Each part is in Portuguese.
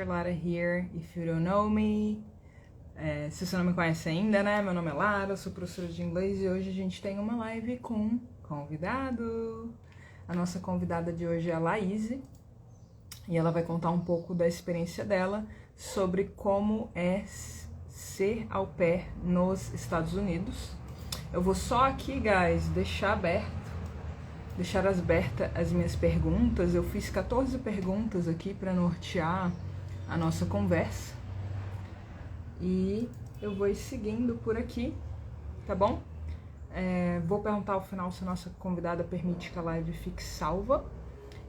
Lara here, if you don't know me. Se você não me conhece ainda, né? Meu nome é Lara, eu sou professora de inglês e hoje a gente tem uma live com convidado. A nossa convidada de hoje é a Laís e ela vai contar um pouco da experiência dela sobre como é ser au pair nos Estados Unidos. Eu vou só aqui, guys, deixar abertas as minhas perguntas. Eu fiz 14 perguntas aqui para nortear a nossa conversa. E eu vou ir seguindo por aqui, tá bom? Vou perguntar ao final se a nossa convidada permite que a live fique salva.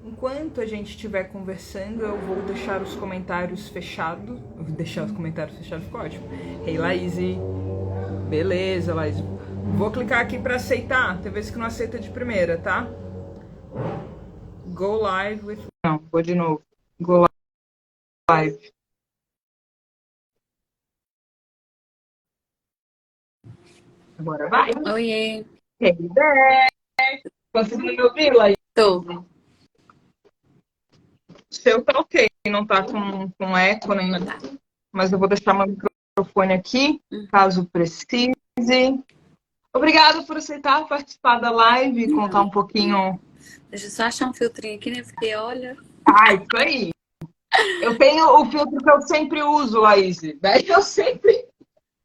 Enquanto a gente estiver conversando, eu vou deixar os comentários fechados. Ficou ótimo. Hey, Laís. Beleza, Laís. Vou clicar aqui para aceitar. Tem vezes que não aceita de primeira, tá? Go live with... Não, vou de novo. Go live. Agora vai. Oiê. Hey, there. Conseguiu me ouvir, Laís? Tô. O seu tá ok, não tá com eco nem nada. Mas eu vou deixar meu microfone aqui, caso precise. Obrigada por aceitar participar da live e contar um pouquinho. Deixa eu só achar um filtrinho aqui, né? Porque olha. Isso aí. Eu tenho o filtro que eu sempre uso, Laís. Daí eu sempre.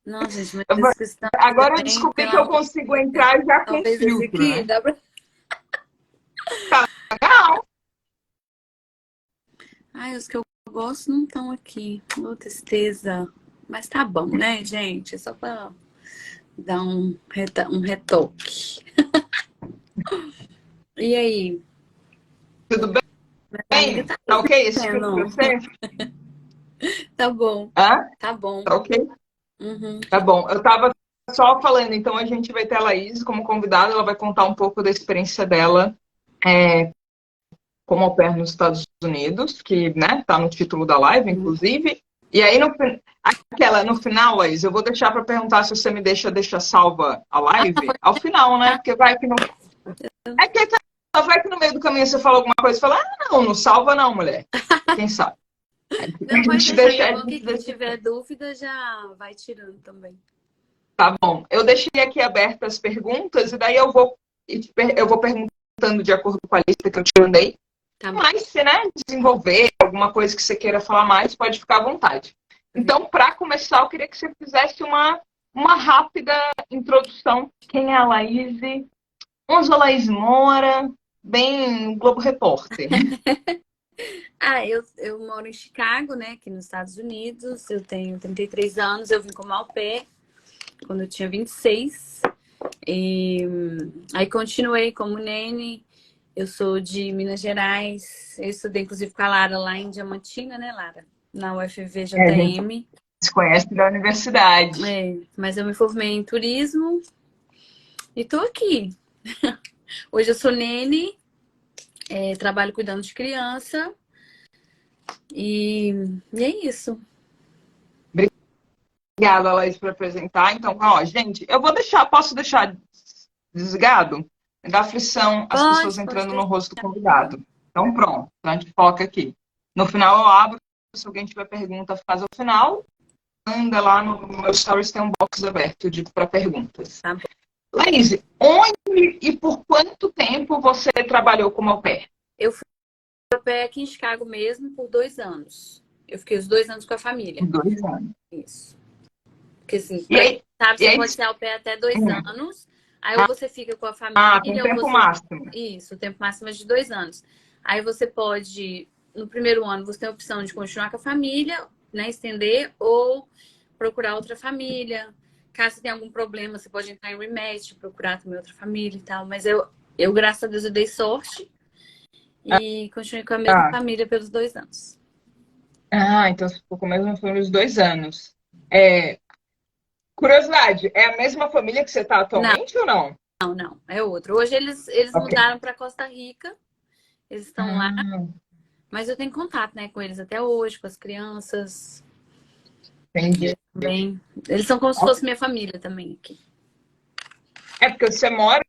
Não, gente, mas Agora eu descobri que eu consigo entrar já com talvez filtro, esse aqui, né? dá pra... Tá legal. Ai, os que eu gosto não estão aqui. Ô, tristeza. Mas tá bom, né, gente? É só pra dar um retoque. E aí? Tudo bem? Tá ok esse filtro pra você? Tá bom. Hã? Tá bom. Tá ok? Uhum. Tá bom. Eu tava só falando, então a gente vai ter a Laís como convidada, ela vai contar um pouco da experiência dela como au pair nos Estados Unidos, que, né, tá no título da live, inclusive. E aí, no final, Laís, eu vou deixar para perguntar se você me deixa salva a live ao final, né? Porque vai que não... É que só vai que no meio do caminho você fala alguma coisa e fala, não salva não, mulher. Quem sabe? Não, pode deixar. Quem tiver dúvida já vai tirando também. Tá bom. Eu deixei aqui abertas as perguntas e daí eu vou perguntando de acordo com a lista que eu te mandei. Tá. Mas se, né, desenvolver alguma coisa que você queira falar mais, pode ficar à vontade. Então, para começar, eu queria que você fizesse uma rápida introdução. Quem é a Laís? Onde a Laís mora? Bem Globo Repórter. Eu moro em Chicago, né, aqui nos Estados Unidos. Eu tenho 33 anos, eu vim como au pair quando eu tinha 26. E aí continuei como nene. Eu sou de Minas Gerais. Eu estudei, inclusive, com a Lara lá em Diamantina, né, Lara? Na UFVJM. Se conhece da universidade. Mas eu me formei em turismo e tô aqui. Hoje eu sou nene, trabalho cuidando de criança. E é isso. Obrigada, Laís, por apresentar. Então, gente, posso deixar desligado? Da aflição, as pessoas entrando no rosto do convidado. Então, pronto, a gente foca aqui. No final eu abro, se alguém tiver pergunta, faz ao final. Anda lá no meu stories, tem um box aberto para perguntas. Tá bom. Laís, onde e por quanto tempo você trabalhou como au pair? Eu fui au pair aqui em Chicago mesmo por 2 anos. Eu fiquei os 2 anos com a família. 2 anos. Isso. Porque assim, você pode ser au pair até 2 anos. Aí ou você fica com a família... com o tempo máximo. Isso, o tempo máximo é de 2 anos. Aí você pode, no primeiro ano, você tem a opção de continuar com a família, né, estender, ou procurar outra família. Caso você tenha algum problema, você pode entrar em rematch, procurar também outra família e tal. Mas eu graças a Deus, eu dei sorte e continuei com a mesma família pelos 2 anos. Então você ficou com a mesma família os 2 anos. Curiosidade, é a mesma família que você está atualmente ou não? Não, é outro. Hoje eles mudaram para Costa Rica, eles estão lá, mas eu tenho contato, né, com eles até hoje, com as crianças. Entendi. Também. Eles são como se fosse minha família também aqui. Porque você mora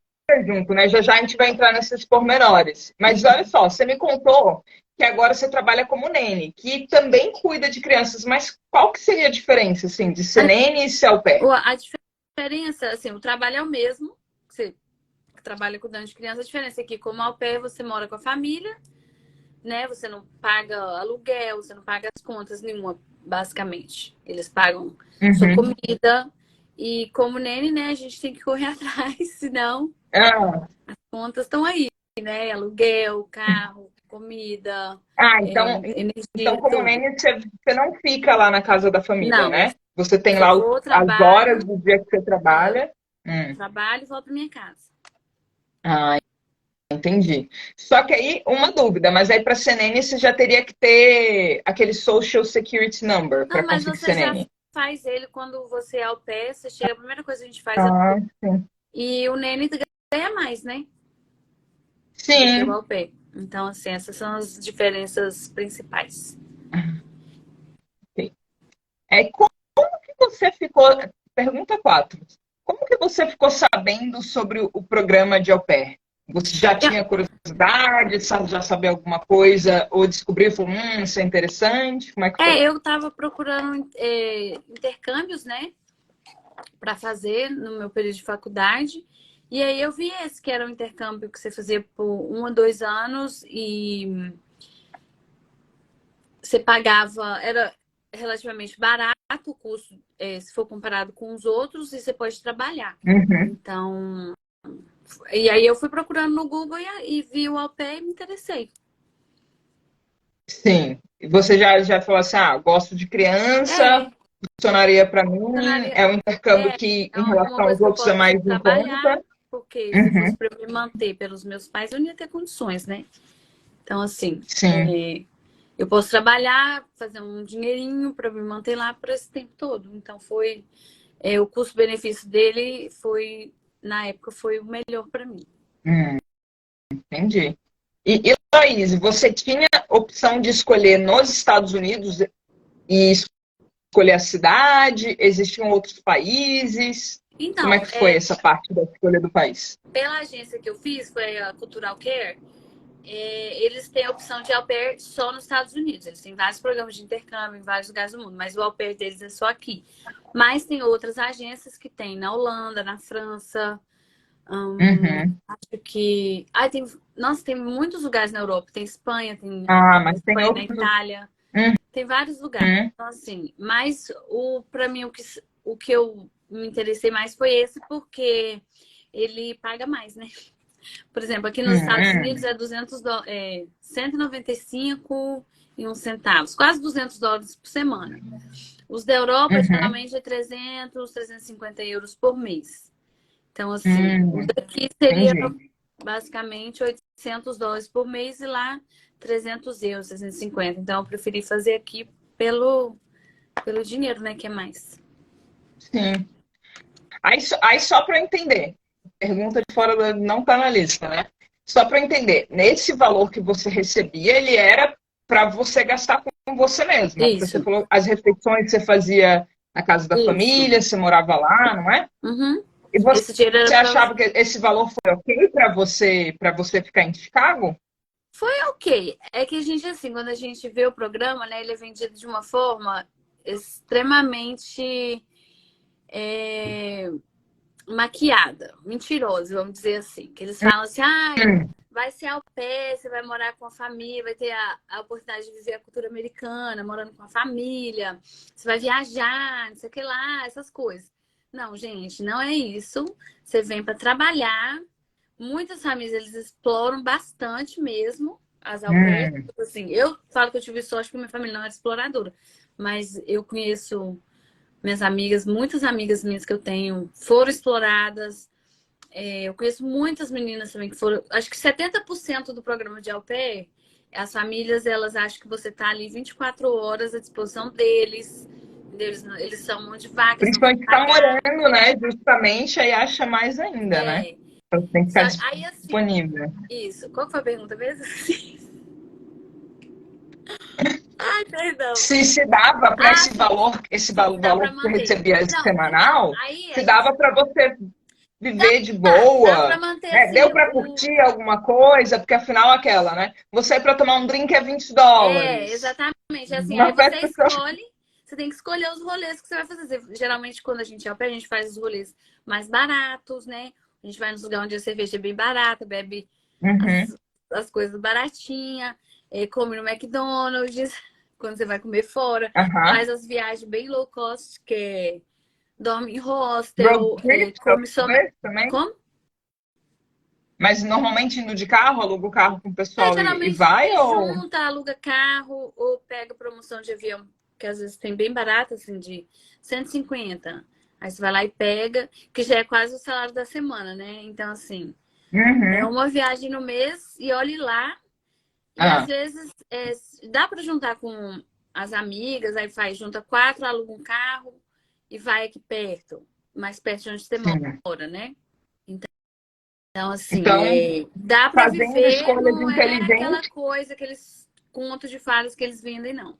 junto, né? Já a gente vai entrar nesses pormenores. Mas olha só, você me contou que agora você trabalha como nene, que também cuida de crianças, mas qual que seria a diferença, assim, de ser nene e ser au pair? A diferença, assim, o trabalho é o mesmo, você trabalha cuidando de criança, a diferença é que como au pair você mora com a família, né? Você não paga aluguel, você não paga as contas nenhuma, basicamente. Eles pagam sua Uhum. comida. E como nene, né, a gente tem que correr atrás, senão Ah, as contas estão aí, né? Aluguel, carro, comida, então energia, como tudo. nene você não fica lá na casa da família, Não, né? Você tem eu lá vou, as horas trabalho, do dia que você trabalha. trabalho e volto pra minha casa. Ah, entendi. Só que aí, uma dúvida, mas aí para ser nene você já teria que ter aquele Social Security Number Não, para mas conseguir você ser já nene. faz ele quando você é au pair, você chega, a primeira coisa que a gente faz é. Ah, sim. E o nene ganha mais, né? Do que o Sim. au pair. Então, assim, essas são as diferenças principais. Sim. Como que você ficou. Pergunta 4. Como que você ficou sabendo sobre o programa de au pair? Você já Eu, tinha curiosidade, já sabia alguma coisa, ou descobriu e falou, isso é interessante? Como é que foi? eu tava procurando intercâmbios, né, para fazer no meu período de faculdade. E aí eu vi esse que era um intercâmbio que você fazia por 1 a 2 anos e você pagava, era relativamente barato o custo, se for comparado com os outros, e você pode trabalhar. Uhum. Então, e aí eu fui procurando no Google e vi o au pair e me interessei. Sim. E você já falou assim, gosto de criança, É, funcionaria para mim, funcionaria. é um intercâmbio que, É em uma relação aos coisa que eu outros, é posso mais em trabalhar, conta. porque se fosse Uhum. para me manter pelos meus pais, eu não ia ter condições, né? Então, assim, Sim. eu posso trabalhar, fazer um dinheirinho para me manter lá por esse tempo todo. Então, o custo-benefício dele foi, na época, foi o melhor para mim. Entendi. E Laís, você tinha opção de escolher nos Estados Unidos e escolher a cidade? Existiam outros países? Como é Então, que foi essa parte da escolha do país? pela agência que eu fiz, foi a Cultural Care, eles têm a opção de au pair só nos Estados Unidos. Eles têm vários programas de intercâmbio em vários lugares do mundo, mas o au pair deles é só aqui. Mas tem outras agências que tem na Holanda, na França, Uhum. acho que. Nossa, tem muitos lugares na Europa. Tem Espanha, tem na Mas tem Espanha, na outros. Itália. Tem vários lugares. Uhum. Então, assim, mas para mim o que eu me interessei mais foi esse, porque ele paga mais, né? Por exemplo, aqui nos Estados Unidos Uhum. é 200 195 e uns centavos, quase US$ 200 por semana. Os da Europa Uhum. geralmente é 350 € por mês. Então, assim, o daqui seria Entendi. basicamente US$ 800 por mês e lá 300 €, 350. Então, eu preferi fazer aqui pelo dinheiro, né, que é mais. Sim. Aí só para eu entender, pergunta de fora não está na lista, né? Só para eu entender, nesse valor que você recebia, ele era para você gastar com você mesma. Porque você Isso, falou as refeições que você fazia na casa da isso. família, você morava lá, não é? Uhum. E você Esse dinheiro era para. achava que esse valor foi ok para você ficar em Chicago? Foi ok. É que a gente, assim, quando a gente vê o programa, né, ele é vendido de uma forma extremamente maquiada, mentirosa, vamos dizer assim. Que eles falam assim, Hum, vai ser au pair, você vai morar com a família, vai ter a oportunidade de viver a cultura americana, morando com a família, você vai viajar, não sei o que lá, essas coisas. Não, gente, não é isso. Você vem para trabalhar. Muitas famílias, eles exploram bastante mesmo as au pairs. hum, Tipo assim, eu falo que eu tive sorte porque minha família não era exploradora. Mas eu conheço minhas amigas, muitas amigas minhas que eu tenho foram exploradas. Eu conheço muitas meninas também que foram. Acho que 70% do programa de au pair, as famílias, elas acham que você está ali 24 horas à disposição deles. Eles são mão de vaca, eles não vão principalmente ficar pagar. morando, né? Justamente, aí acha mais ainda, né? É, Então tem que ficar aí assim, disponível. isso. Qual que foi a pergunta mesmo? Ai, perdão. Se dava para Ah, esse sim. valor, esse Sim, se dá valor para que você manter. recebia Não, então, semanal, aí se a gente. dava para você. viver de Dá pra boa, manter, né? assim, Deu para curtir alguma coisa, porque afinal aquela, né? Você para tomar um drink é $20. exatamente. Assim, aí Uma você festa que eu acho... escolhe, você tem que escolher os rolês que você vai fazer. Geralmente, quando a gente é ao pé, a gente faz os rolês mais baratos, né? A gente vai nos lugares onde a cerveja é bem barata, bebe Uhum, as coisas baratinhas, come no McDonald's, quando você vai comer fora. aham. Faz as viagens bem low cost, que é dorme em Road hostel, trip, come somente. também? Como? Mas normalmente indo de carro, aluga o carro com o pessoal e Geralmente vai ou... junta, aluga carro ou pega promoção de avião, que às vezes tem bem barato, assim, de 150. Aí você vai lá e pega, que já é quase o salário da semana, né? Então, assim, é Uhum. uma viagem no mês e olhe lá. E às Ah, vezes dá para juntar com as amigas, aí faz, junta quatro, aluga um carro e vai aqui perto, mais perto de onde você sim. mora, né? Então, assim, Então, dá para fazendo viver, escolhas não é aquela inteligentes, coisa, aqueles contos de fadas que eles vendem, não.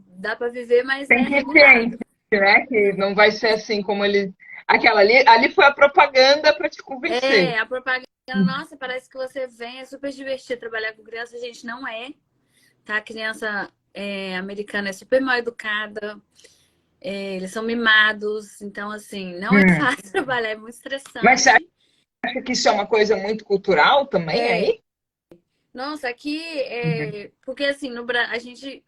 Dá para viver, mas tem é que ir regulado. ciente, né? Que não vai ser assim como ele... Aquela ali foi a propaganda para te convencer. A propaganda, nossa, parece que você vem, é super divertido trabalhar com criança, a gente não é, tá? A criança americana é super mal educada, eles são mimados, então, assim, não é Hum. fácil trabalhar, é muito Mas você estressante. acha que isso é uma coisa muito cultural também É, aí? nossa, aqui, Uhum. porque assim, a gente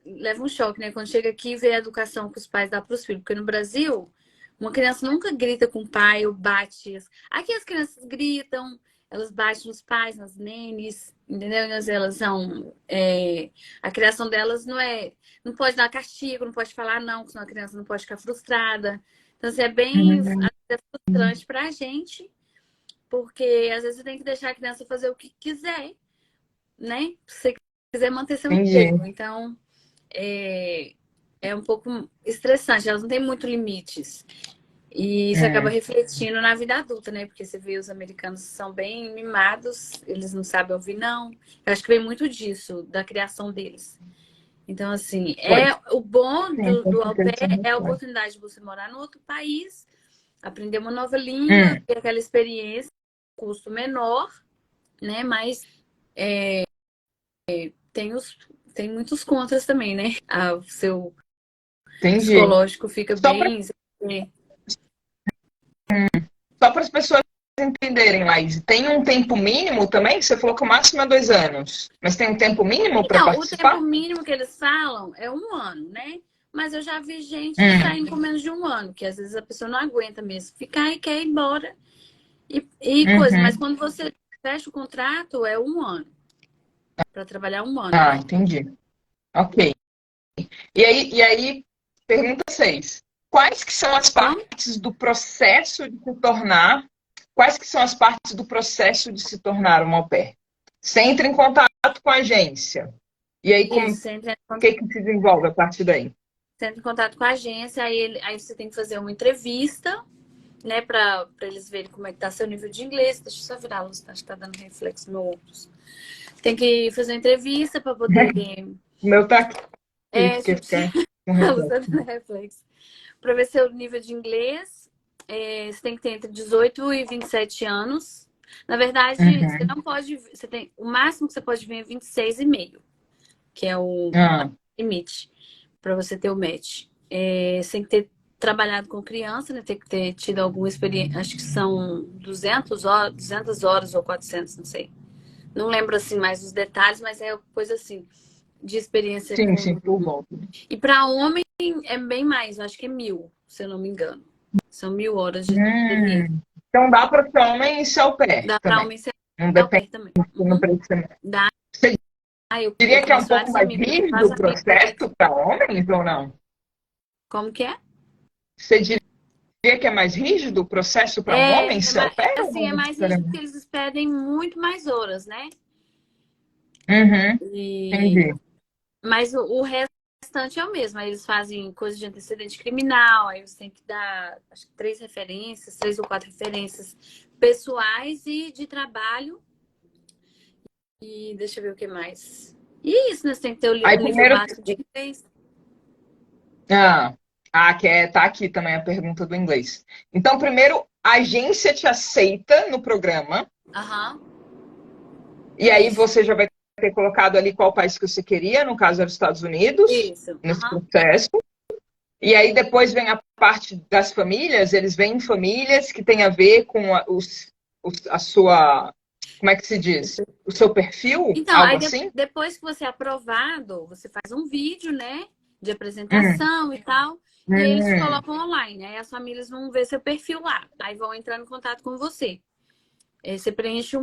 leva um choque, né? Quando chega aqui e vê a educação que os pais dão para os filhos. Porque no Brasil, uma criança nunca grita com o pai ou bate. Aqui as crianças gritam, elas batem nos pais, nas nenes, entendeu? Mas elas são. A criação delas não é. Não pode dar castigo, não pode falar não, senão a criança não pode ficar frustrada. Então, assim, é bem Hum, até frustrante pra gente, porque às vezes você tem que deixar a criança fazer o que quiser, né? Se você quiser manter seu entendi. emprego. Então é, é um pouco estressante, elas não têm muito limites. E isso acaba Hum, refletindo na vida adulta, né? Porque você vê os americanos são bem mimados, eles não sabem ouvir não. Eu acho que vem muito disso, da criação deles. Então, assim, pois. o bom Sim, com do au certeza isso é pair muito é a bom. oportunidade de você morar no outro país, aprender uma nova língua, Hum, ter aquela experiência, custo menor, né? Mas tem tem muitos contras também, né? O seu entendi. psicológico fica Só para bem. só para as pessoas entenderem, Laís, tem um tempo mínimo também? Você falou que o máximo é 2 anos. Mas tem um tempo mínimo para Então, o tempo participar? mínimo que eles falam é 1 ano, né? Mas eu já vi gente Hum, saindo com menos de 1 ano, que às vezes a pessoa não aguenta mesmo ficar e quer ir embora e coisa. Mas uhum. quando você fecha o contrato, é 1 ano, para trabalhar 1 ano Ah, aqui. entendi. Ok. E aí, pergunta 6. Quais que são as Como? partes do processo de se tornar... Quais que são as partes do processo de se tornar uma au pair? Você entra em contato com a agência. E aí, como, Isso, o que se desenvolve a partir daí? você entra em contato com a agência, aí você tem que fazer uma entrevista, né, para eles verem como é que tá seu nível de inglês. Deixa eu só virar a luz, acho que tá dando reflexo no óculos. Tem que fazer uma entrevista para poder. O meu tá aqui, porque Tipo, fica com a luz tá reflexo. dando reflexo. Para ver seu nível de inglês, você tem que ter entre 18 e 27 anos. Na verdade, você Uhum. não pode. O máximo que você pode vir é 26,5, que é o Ah, limite para você ter o match. Você tem que ter trabalhado com criança, né? Tem que ter tido alguma experiência. Acho que são 200 horas ou 400, não sei. Não lembro assim mais os detalhes, mas é coisa assim de experiência sim, com. sim, por volta. E para homem é bem mais, acho que é 1.000, se eu não me engano. São 1.000 horas de experiência. Então dá para ser homem e ser au pair Dá para também. homem ser Não au depende, pair também. não Uhum. precisa. Dá. Você Eu diria que é um conheço pouco vários mais amigos, rígido vários o amigos daqui. processo para homens ou não? Como que é? Você diria que é mais rígido o processo para um homem ser au pair ou Assim, é não mais rígido porque necessariamente? eles pedem muito mais horas, né? Uhum, E... entendi. Mas o restante é o mesmo. Aí eles fazem coisa de antecedente criminal, aí você tem que dar, acho que 3 referências, 3 ou 4 referências pessoais e de trabalho. E deixa eu ver o que mais. E é isso, né? Você tem que ter Aí o nível primeiro. básico de inglês. Ah, tá aqui também a pergunta do inglês. Então, primeiro a agência te aceita no programa. Aham. E aí Isso. você já vai ter colocado ali qual país que você queria, no caso era os Estados Unidos, Isso. nesse Aham. processo. E aí depois vem a parte das famílias, eles vêm em famílias que tem a ver com a sua, como é que se diz? O seu perfil, Então, algo aí assim? depois que você é aprovado, você faz um vídeo, né? De Hum, apresentação e tal. E aí eles te hum, colocam online. Aí as famílias vão ver seu perfil lá. Aí vão entrar em contato com você. Você preenche ah,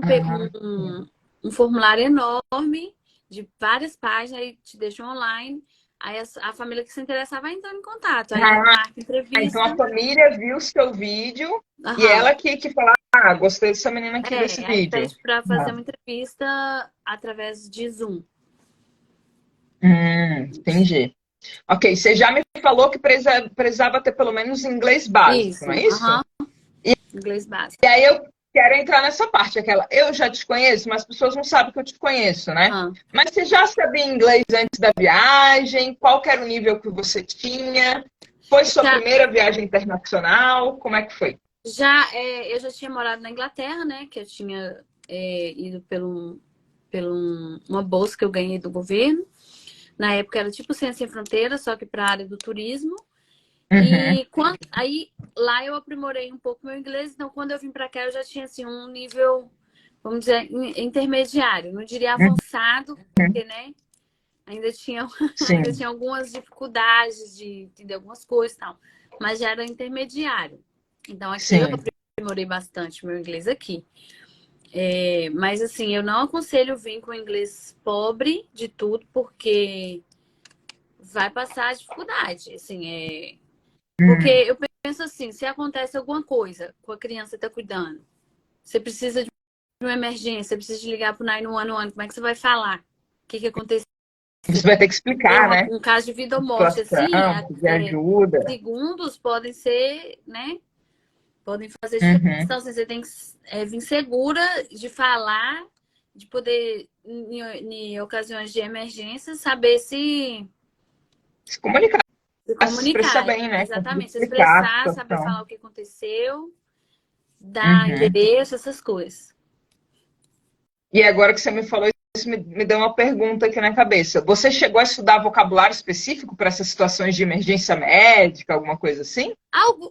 um formulário enorme de várias páginas, aí te deixam online. Aí a família que se interessar vai entrando em contato. Aí ah, marca então a entrevista. família viu o seu vídeo e Aham. ela que fala, gostei dessa menina aqui desse Aí vídeo. pede para fazer Ah, uma entrevista através de Zoom. entendi. Ok, você já me falou que precisava ter pelo menos inglês básico, não Isso, é isso? aham. Inglês básico. E aí eu quero entrar nessa parte, aquela, eu já te conheço, mas as pessoas não sabem que eu te conheço, né? Aham. Mas você já sabia inglês antes da viagem? Qual que era o nível que você tinha? Foi sua Já, primeira viagem internacional? Como é que foi? eu já tinha morado na Inglaterra, né? Que eu tinha ido uma bolsa que eu ganhei do governo. Na época era tipo Ciência Sem Fronteiras, só que para a área do turismo. Uhum, E aí lá eu aprimorei um pouco meu inglês, então quando eu vim para cá eu já tinha assim um nível, vamos dizer, intermediário, não diria avançado, uhum, porque né, ainda tinha ainda sim, tinha algumas dificuldades de entender algumas coisas e tal, mas já era intermediário. Então aqui eu sim. aprimorei bastante meu inglês aqui. Mas assim, eu não aconselho vir com inglês pobre de tudo, porque vai passar dificuldade, assim, porque Hum. eu penso assim, se acontece alguma coisa com a criança que está cuidando, você precisa de uma emergência, você precisa de ligar para o 911, como é que você vai falar? O que aconteceu? Você vai ter que explicar, né? Um caso de vida A ou morte, assim, situação, pedir ajuda. segundos podem ser, né? Podem fazer diferença. Uhum. Então, assim, você tem que vir segura de falar, de poder, em ocasiões de emergência, saber Se comunicar, se se expressar comunicar. bem, né? Conseguir Exatamente, se explicar a expressar, saber situação. falar o que aconteceu, dar Uhum. endereço, essas coisas. E agora que você me falou isso, me deu uma pergunta aqui na cabeça. Você chegou a estudar vocabulário específico para essas situações de emergência médica, alguma coisa assim?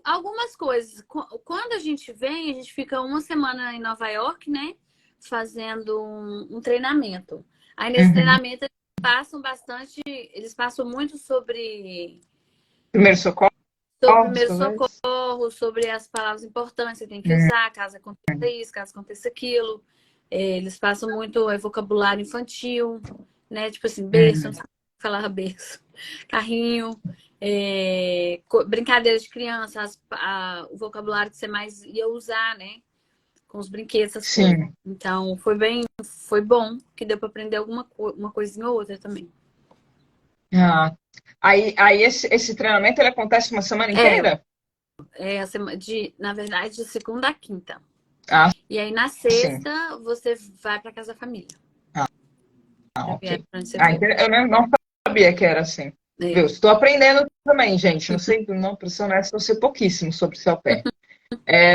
Algumas coisas. Quando a gente vem, a gente fica uma semana em Nova York, né? Fazendo um treinamento. Aí nesse Uhum. treinamento eles passam muito Primeiro socorro, sobre primeiro talvez? socorro, sobre as palavras importantes que você tem que Uhum. usar, caso aconteça isso, caso aconteça aquilo. Eles passam muito vocabulário infantil, né? Tipo assim, berço, não Uhum. sabe falar berço, carrinho, brincadeira de criança, o vocabulário que você mais ia usar, né? Com os brinquedos, essas coisas. Sim. Então, foi bom, que deu para aprender uma coisinha ou outra também. Ah. Aí esse treinamento ele acontece uma semana É, inteira? na verdade, de segunda a quinta. Ah, E aí, na sim. sexta, você vai para casa da família. Ah, Pra ok. viagem pra onde você Ah, for. eu não sabia que era assim. É. Viu? Estou aprendendo também, gente. Não sei, não, para ser honesto, eu sei pouquíssimo sobre o seu pé.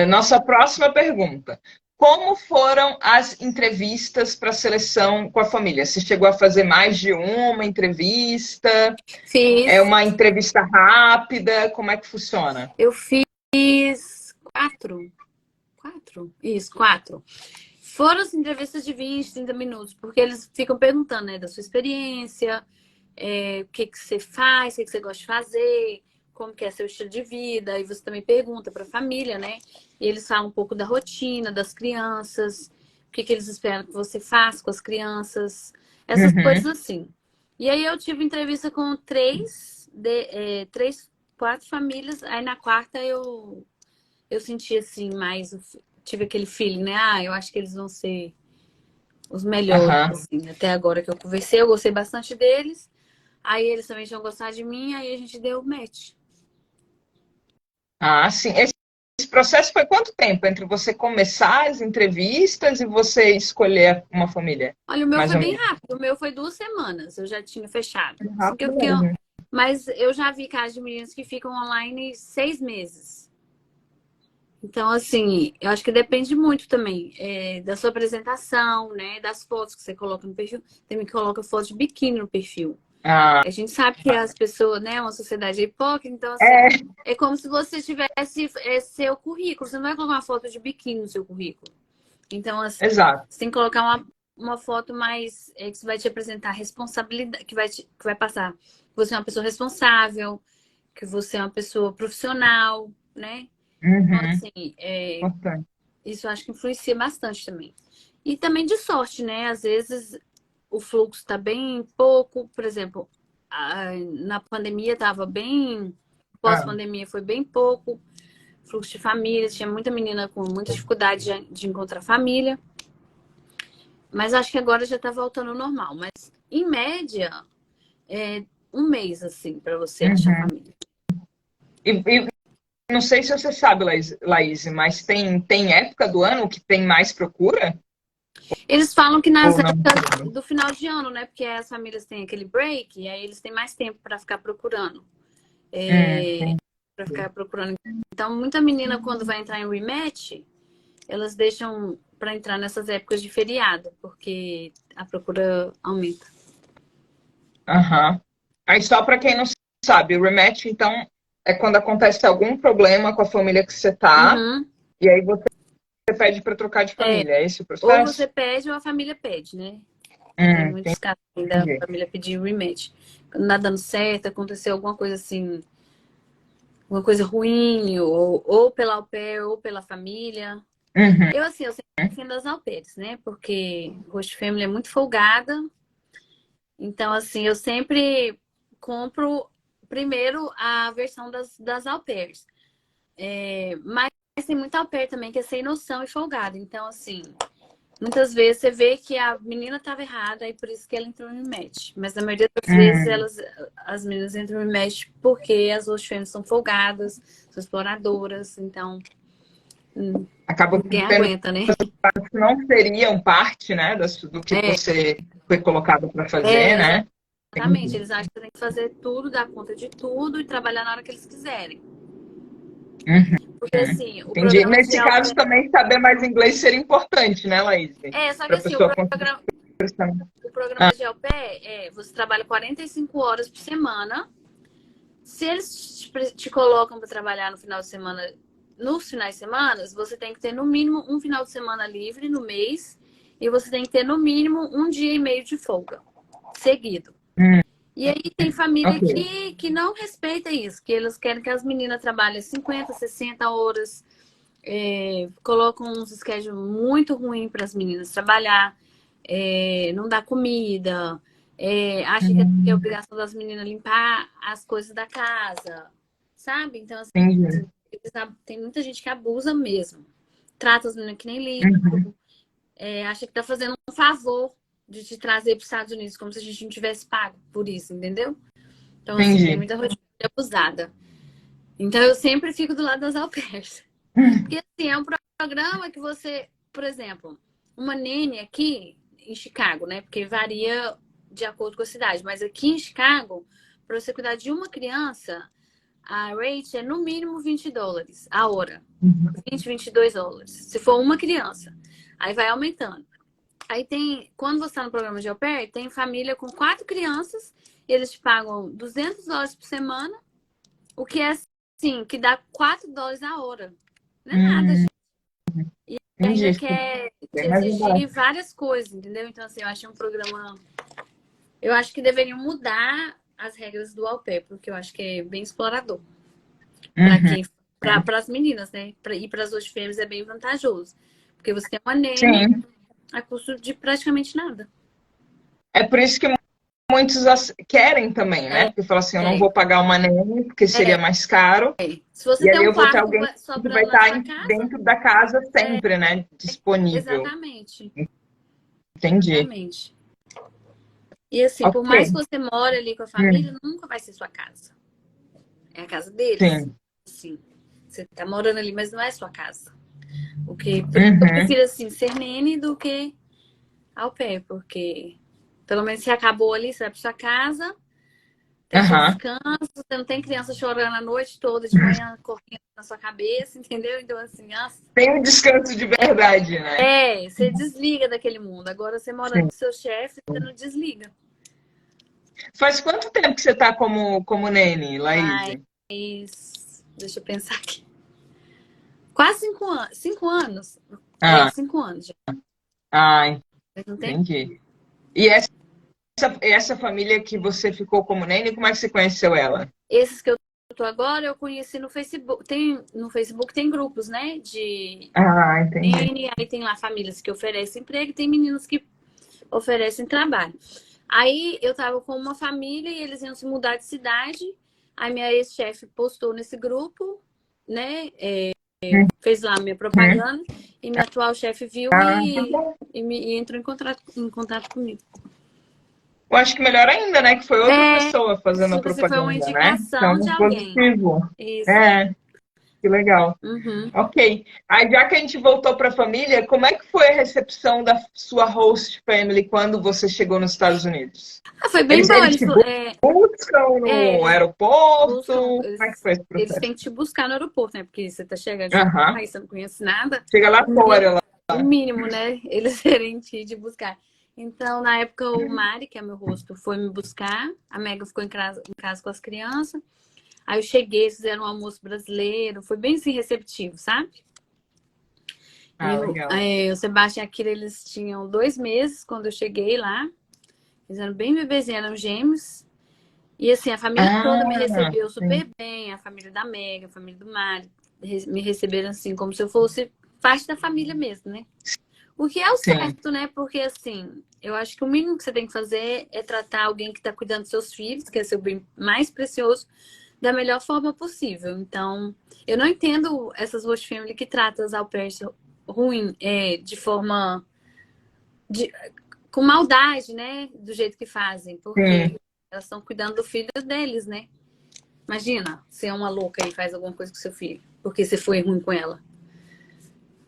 Nossa próxima pergunta. Como foram as entrevistas para a seleção com a família? Você chegou a fazer mais de uma entrevista? É Fiz, uma entrevista rápida? Como é que funciona? eu fiz quatro? Isso, quatro. Foram as entrevistas de 20, 30 minutos, porque eles ficam perguntando, né, da sua experiência, o que que você faz, o que que você gosta de fazer, como que é seu estilo de vida, e você também pergunta para a família, né? E eles falam um pouco da rotina das crianças, o que que eles esperam que você faça com as crianças, essas coisas Uhum. assim. E aí eu tive entrevista com quatro famílias, aí na quarta eu senti assim mais, tive aquele feeling, né? Ah, eu acho que eles vão ser os melhores, Aham. assim, até agora que eu conversei, eu gostei bastante deles. Aí eles também tinham gostado de mim, aí a gente deu match. Ah, sim. Esse processo foi quanto tempo entre você começar as entrevistas e você escolher uma família? Olha, o meu Mais foi ou bem menos. rápido, o meu foi 2 semanas, eu já tinha fechado. Assim que Rápido mesmo. mas eu já vi casos de meninas que ficam online 6 meses. Então, assim, eu acho que depende muito também da sua apresentação, né? Das fotos que você coloca no perfil. Tem que coloca foto de biquíni no perfil. Ah, A gente sabe que as pessoas, né, uma sociedade hipócrita, então, assim, é, é como se você tivesse seu currículo. Você não vai colocar uma foto de biquíni no seu currículo. Então, assim, exato. você tem que colocar uma foto mais que vai te apresentar responsabilidade, que vai passar que você é uma pessoa responsável, que você é uma pessoa profissional, né? Então, Uhum, assim, importante. isso eu acho que influencia bastante também. E também de sorte, né? Às vezes o fluxo está bem pouco, por exemplo, na pandemia estava bem, Ah, pós-pandemia foi bem pouco, fluxo de família, tinha muita menina com muita dificuldade de encontrar família, mas acho que agora já está voltando ao normal. Mas em média, é um mês assim para você achar uhum. família. E não sei se você sabe, Laís, mas tem época do ano que tem mais procura? Eles falam que nas Ou não? épocas do final de ano, né? Porque as famílias têm aquele break, e aí eles têm mais tempo para ficar procurando. Entendi. Para ficar procurando. Então, muita menina, quando vai entrar em rematch, elas deixam para entrar nessas épocas de feriado, porque a procura aumenta. Aham. Aí, só para quem não sabe, o rematch, então, é quando acontece algum problema com a família que você tá, Uhum. e aí você pede para trocar de família. É esse o Ou você processo? pede ou a família pede, né? Tem muitos casos da Entendi. família pedir rematch. Quando não tá dando certo, aconteceu alguma coisa assim, uma coisa ruim, ou pela au pair, ou pela família. Uhum. Eu, assim, eu sempre defendo as au pairs, né? Porque host family é muito folgada. Então, assim, eu sempre compro primeiro a versão das au pairs. Mas tem muita au pair também que é sem noção e folgada. Então, assim, muitas vezes você vê que a menina estava errada e por isso que ela entrou no match. Mas na maioria das vezes Uhum. as meninas entram no match porque as host family são folgadas, são exploradoras. Então, Acaba ninguém tendo aguenta, né? que não seriam parte, né, do que É, você foi colocado para fazer, né? exatamente. Entendi. Eles acham que tem que fazer tudo, dar conta de tudo e trabalhar na hora que eles quiserem. Uhum. Porque, assim, o Entendi. programa de Nesse au caso, pair... também saber mais inglês seria importante, né, Laís? Só que Para a assim, pessoa conseguir expressar. o programa de au pair você trabalha 45 horas por semana. Se eles te colocam para trabalhar no final de semana, nos finais de semana, você tem que ter no mínimo um final de semana livre no mês e você tem que ter no mínimo um dia e meio de folga seguido. Hum, E aí tem família ok. que não respeita isso, que eles querem que as meninas trabalhem 50, 60 horas, colocam uns schedules muito ruins para as meninas trabalhar, não dá comida, acha que é Hum, obrigação das meninas limpar as coisas da casa, sabe? Então, assim, entendi. tem muita gente que abusa mesmo. Trata as meninas que nem lixo, Uhum, acha que tá fazendo um favor de te trazer para os Estados Unidos, como se a gente não tivesse pago por isso, entendeu? Então, assim, tem entendi. muita rotina abusada. Então, eu sempre fico do lado das au pairs. Porque, assim, é um programa que você, por exemplo, uma nene aqui em Chicago, né? Porque varia de acordo com a cidade. Mas aqui em Chicago, para você cuidar de uma criança, a rate é no mínimo $20 a hora. Uhum. 20, $22. Se for uma criança. Aí vai aumentando. Aí tem, quando você está no programa de au pair, tem família com 4 crianças, e eles te pagam $200 por semana, o que é assim, que dá $4 a hora. Não é nada, Hum, gente. E ainda entendi. quer te Bem mais exigir barato. várias coisas, entendeu? Então, assim, eu achei um programa. Eu acho que deveriam mudar as regras do au pair, porque eu acho que é bem explorador. Para Uhum. quem. Para as meninas, né? E para as outras fêmeas é bem vantajoso. Porque você tem uma nene Sim. a custo de praticamente nada. É por isso que muitos querem também, né? É, Porque falam assim, eu não é. vou pagar uma nanny, porque seria mais caro, Se você e tem aí um eu vou ter quarto alguém que vai sobrando na sua estar casa, dentro da casa sempre, né? Disponível. exatamente. Entendi. Exatamente. E assim, por Ok. mais que você mora ali com a família, Hum, nunca vai ser sua casa. É a casa deles. sim. Assim, você tá morando ali, mas não é sua casa. Por isso que eu Uhum. prefiro assim, ser nene do que au pair, porque pelo menos se acabou ali, você vai pra sua casa, tem seu Aham. descanso, você não tem criança chorando a noite toda, de manhã correndo na sua cabeça, entendeu? Então, assim, nossa, Tem um descanso de verdade, né? você desliga daquele mundo. Agora, você morando Sim. com seu chefe, você não desliga. Faz quanto tempo que você tá como nene, Laís? Deixa eu pensar aqui. Quase 5 anos. 5 anos? Ah, 5 anos já. ah, Não tem? entendi. E essa família que você ficou como nene, como é que você conheceu ela? Esses que eu tô agora, eu conheci no Facebook. No Facebook tem grupos, né? De Ah, entendi. N, aí tem lá famílias que oferecem emprego e tem meninos que oferecem trabalho. Aí eu tava com uma família e eles iam se mudar de cidade. Aí minha ex-chefe postou nesse grupo, né? Fez lá a minha Uhum. propaganda. E minha atual chefe viu Ah, tá bom. e entrou em contato comigo. Eu acho que melhor ainda, né? Que foi outra pessoa fazendo a Tipo, você foi uma propaganda, né? indicação de Então, alguém. positivo. Isso. É, que legal. Uhum. Ok. Aí, já que a gente voltou para a família, como é que foi a recepção da sua host family quando você chegou nos Estados Unidos? Foi bem Eles, bom. eles te buscam no Eles aeroporto? buscam, Como é que foi esse eles processo? têm que te buscar no aeroporto, né? Porque você tá chegando de um Aham. país, você não conhece nada. Chega lá fora, lá. O mínimo, né? Eles serem te buscar. Então, na época, o Mari, que é meu rosto, foi me buscar. A Mega ficou em casa com as crianças. Aí eu cheguei, eles fizeram um almoço brasileiro. Foi bem assim, receptivo, sabe? Ah, legal. O Sebastião e a Kira, eles tinham 2 meses quando eu cheguei lá. Eles eram bem bebezinhos, eram gêmeos. E assim, a família toda me Ah, recebeu sim. super bem. A família da Mega, a família do Mari. Me receberam assim, como se eu fosse parte da família mesmo, né? O que é o Sim. certo, né? Porque, assim, eu acho que o mínimo que você tem que fazer é tratar alguém que está cuidando dos seus filhos, que é seu bem mais precioso, da melhor forma possível. Então, eu não entendo essas host family que tratam as au pairs ruim, de forma... com maldade, né? Do jeito que fazem. Porque Sim. elas estão cuidando do filho deles, né? Imagina, você é uma louca e faz alguma coisa com seu filho, porque você foi ruim com ela.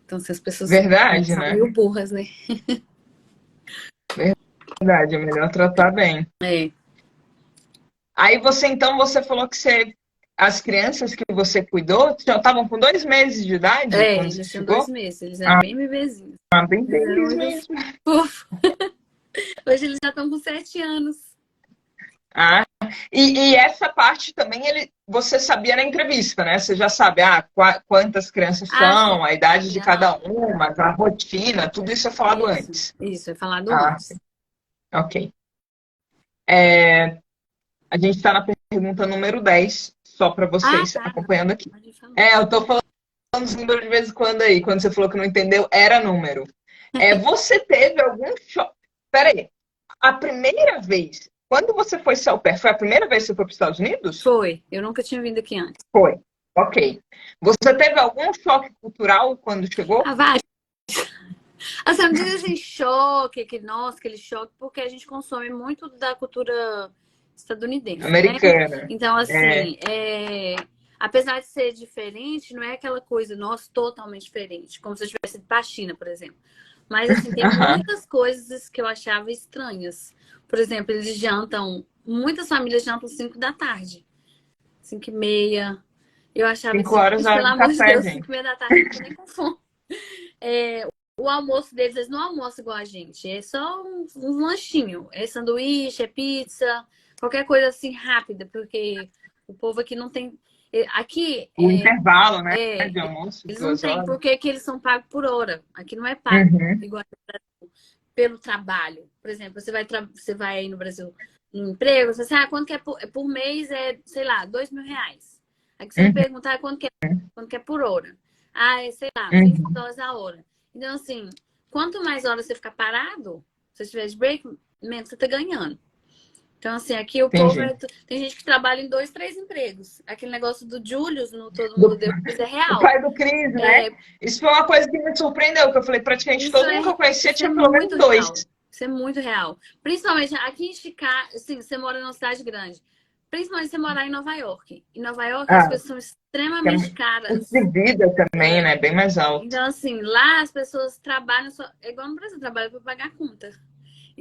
Então, se as pessoas Verdade, são né? meio burras, né? Verdade, é melhor tratar bem. É. Aí você falou que as crianças que você cuidou já estavam com 2 meses de idade quando você Eles tinham 2 chegou? meses, eles eram bem bebezinhos. Bem Eles eram deles muito mesmo. fofos. Hoje eles já estão com 7 anos. Ah, e essa parte também você sabia na entrevista, né? Você já sabe quantas crianças Sim. são, a idade de Aham. cada uma, a rotina, tudo isso é falado antes. Isso, é falado Ah, antes. ok. A gente está na pergunta número 10, só para vocês Tá. acompanhando aqui. Pode falar. Eu tô falando os números de vez em quando aí. Quando você falou que não entendeu, era número. Você teve algum choque? Peraí, a primeira vez, quando você foi ser au pair, foi a primeira vez que você foi para os Estados Unidos? Foi. Eu nunca tinha vindo aqui antes. Foi. Ok. Você teve algum choque cultural quando chegou? Vários. Assim, não diz assim, choque, nossa, aquele choque, porque a gente consome muito da cultura estadunidense, né? Americana. Então, assim, apesar de ser diferente, não é aquela coisa, nossa, totalmente diferente, como se eu tivesse ido pra China, por exemplo. Mas, assim, tem muitas coisas que eu achava estranhas. Por exemplo, eles jantam, muitas famílias jantam 5 da tarde, 5h30. Eu achava 5 assim, horas gente, pelo do amor de café, Deus, gente. 5h30 da tarde, eu não tô nem com fome. O almoço deles, eles não almoçam igual a gente. É só um lanchinho. É sanduíche, é pizza, qualquer coisa assim rápida, porque o povo aqui não tem. Aqui O intervalo, né? De é, almoço, eles não 2 têm, horas. porque aqui eles são pagos por hora. Aqui não é pago igual pelo trabalho. Por exemplo, você vai aí no Brasil no emprego, você sabe quanto que é por mês, sei lá, R$ 2.000. Aí que você me perguntar quanto que é por hora. Sei lá, $20 a hora. Então, assim, quanto mais horas você ficar parado, se você tiver de break, menos você tá ganhando. Então, assim, aqui o povo tem gente que trabalha em 2, 3 empregos. Aquele negócio do Julius, no Todo Mundo Deu é O real. pai do Cris, né? Isso foi uma coisa que me surpreendeu, que eu falei, praticamente todo mundo que eu conhecia tinha pelo menos 2. Real. Isso é muito real. Principalmente aqui em Chicago, assim, você mora numa cidade grande. Principalmente se você morar em Nova York. Em Nova York, as coisas são extremamente caras. O de vida também, né? Bem mais alto. Então, assim, lá as pessoas trabalham, é igual no Brasil, trabalham para pagar conta.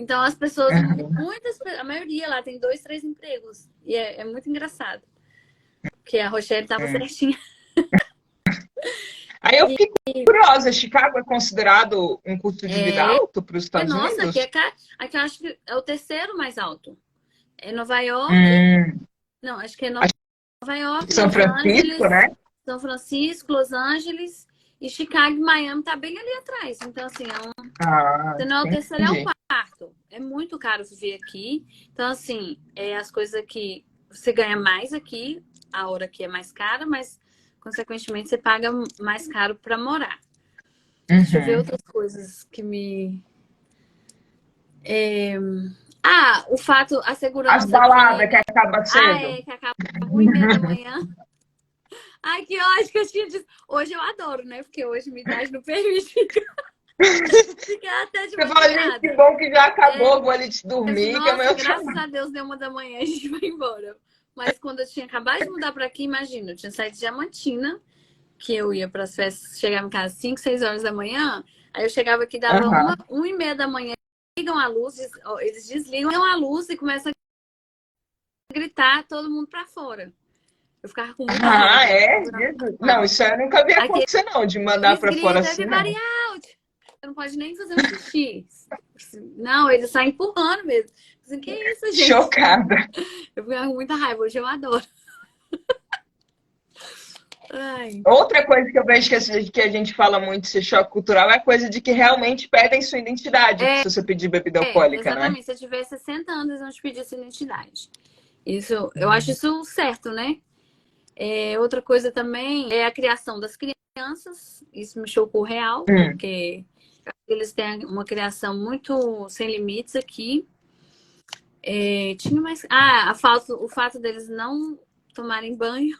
Então as pessoas, Uhum. a maioria lá tem 2, 3 empregos. E é muito engraçado. Porque a Rochelle tava certinha. Aí eu fico curiosa, Chicago é considerado um custo de vida É, alto para os Estados nossa, Unidos? aqui eu acho que é o terceiro mais alto. É Nova York. Hum, Não, acho que é acho Nova que York, São Los Francisco, Angeles, né? São Francisco, Los Angeles e Chicago e Miami tá bem ali atrás. Então, assim, Ah, se não é o terceiro, é o entendi. quarto. É muito caro viver aqui. Então, assim, as coisas aqui, você ganha mais aqui, a hora aqui é mais cara, mas, consequentemente, você paga mais caro para morar. Deixa eu ver Uhum. outras coisas que me. O fato, a As segurança baladas aqui. que acaba cedo. É, que acaba 1h30 da manhã. Ai, que ódio que eu tinha dito. Hoje eu adoro, né? Porque hoje minha idade não permite ficar até de Você fala, gente, que madrugada. bom que já acabou, vou ali te dormir, que Nossa, amanhã eu graças trabalho. a Deus deu 1h da manhã e a gente vai embora. Mas quando eu tinha acabado de mudar pra aqui, imagina, eu tinha saído de Diamantina, que eu ia pras festas, chegava em casa às 5, 6 horas da manhã. Aí eu chegava aqui, dava Aham. 1h30 da manhã, ligam a luz, eles desligam a luz e começam a gritar todo mundo pra fora. Eu ficava com muita Ah, raiva. é? Jesus. Não, isso eu nunca vi acontecer, não, de mandar Eles pra fora gritam, assim, everybody não. out! Você não pode nem fazer um xixi. Não, eles saem empurrando mesmo. Assim, que isso, gente? Chocada. Eu ficava com muita raiva, hoje eu adoro. Ai. Outra coisa que eu vejo que a gente fala muito, esse choque cultural, é a coisa de que realmente pedem sua identidade se você pedir bebida alcoólica, né? Exatamente. Se eu tiver 60 anos, eles vão te pedir essa identidade. Isso, eu acho isso certo, né? Outra coisa também é a criação das crianças. Isso me chocou real, Hum. porque eles têm uma criação muito sem limites aqui. Tinha mais. O fato deles não tomarem banho.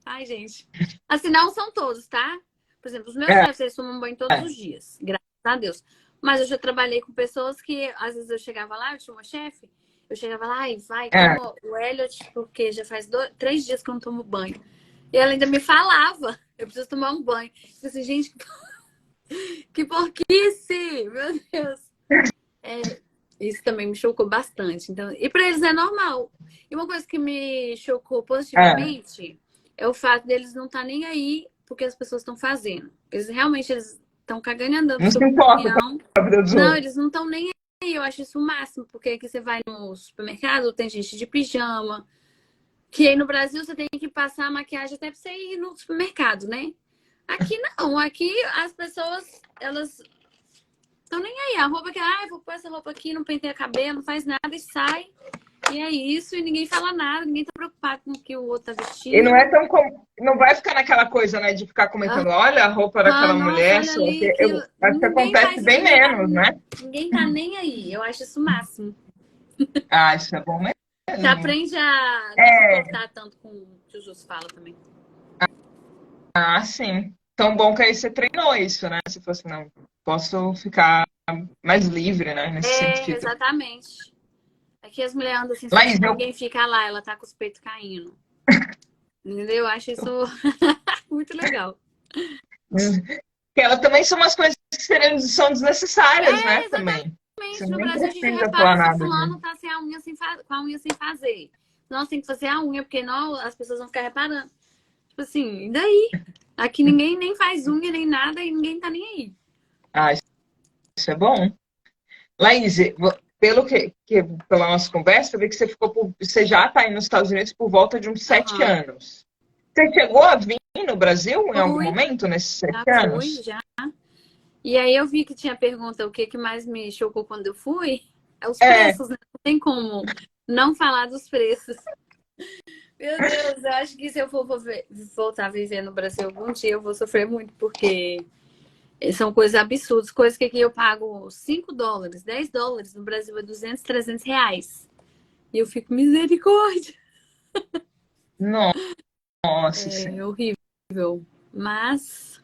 Ai, gente. Assim, não são todos, tá? Por exemplo, os meus É, chefes, eles tomam banho todos os dias, graças a Deus. Mas eu já trabalhei com pessoas que, às vezes, eu chegava lá, eu tinha uma chefe, eu chegava lá e vai, é. toma o Elliot, porque já faz 3 dias que eu não tomo banho. E ela ainda me falava, eu preciso tomar um banho. Eu falei assim, gente, que porquice! Meu Deus! Isso também me chocou bastante. Então, e para eles é normal. E uma coisa que me chocou É. positivamente é o fato deles não estar nem aí porque as pessoas estão fazendo. Eles realmente estão cagando e andando Não com se sua importa com opinião. a vida dos Não, outros. eles não estão nem aí. Eu acho isso o máximo, porque aqui você vai no supermercado, tem gente de pijama. Que aí no Brasil você tem que passar a maquiagem até pra você ir no supermercado, né? Aqui não. Aqui as pessoas, elas estão nem aí. A roupa que, vou pôr essa roupa aqui, não pentei a cabelo, não faz nada e sai. E é isso, e ninguém fala nada, ninguém tá preocupado com o que o outro tá E não vestindo. é tão não vai ficar naquela coisa, né, de ficar comentando, olha a roupa daquela Nossa, mulher, olha só ali, que que eu acho que ninguém acontece faz isso, bem menos, né? ninguém tá nem aí. Eu acho isso o máximo. Ah, isso é bom Você mesmo. aprende a não se É, importar tanto com o que os outros falam também. ah, sim. Tão bom que aí você treinou isso, né? Se fosse, não, posso ficar mais livre, né, nesse sentido. Exatamente. Aqui as mulheres andam assim, Laís, certinho, ninguém fica lá, ela tá com os peitos caindo. Entendeu? Eu acho isso muito legal. que ela também são umas coisas que são desnecessárias, né, também. Você Exatamente. No nem Brasil a gente precisa repara falar se nada disso. fulano tá sem a unha com a unha sem fazer. Nós tem que fazer a unha, porque não, as pessoas vão ficar reparando. Tipo assim, e daí? Aqui ninguém nem faz unha nem nada e ninguém tá nem aí. Ah, isso é bom. Laís, pelo pela nossa conversa, eu vi que você já está aí nos Estados Unidos por volta de uns 7 anos. Você chegou a vir no Brasil em algum Fui, momento nesses já sete fui, anos? já. E aí eu vi que tinha pergunta o que que mais me chocou quando eu fui. É os É, preços, né? Não tem como não falar dos preços. Meu Deus, eu acho que se eu for voltar a viver no Brasil algum dia, eu vou sofrer muito, porque são coisas absurdas. Coisas que aqui eu pago $5, $10. No Brasil é 200, R$ 300. E eu fico, misericórdia. nossa, sim. É horrível. Mas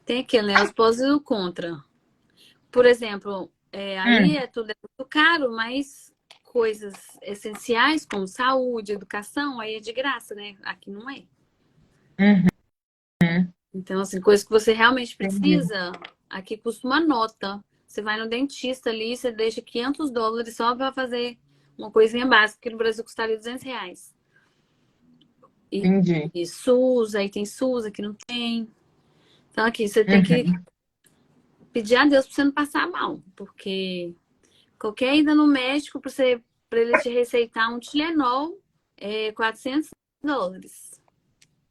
tem aquele, né? Os pós e o contra. Por exemplo, aí Hum, tudo é muito caro, mas coisas essenciais como saúde, educação, aí é de graça, né? Aqui não é. uhum, Então, assim, coisas que você realmente entendi. precisa, aqui custa uma nota. Você vai no dentista ali, você deixa $500 só para fazer uma coisinha básica, que no Brasil custaria R$ 200. Entendi. E SUS, aí tem SUS, aqui não tem. Então aqui você tem que Uhum. pedir a Deus pra você não passar mal, porque qualquer ida no médico para ele te receitar um Tilenol é $400.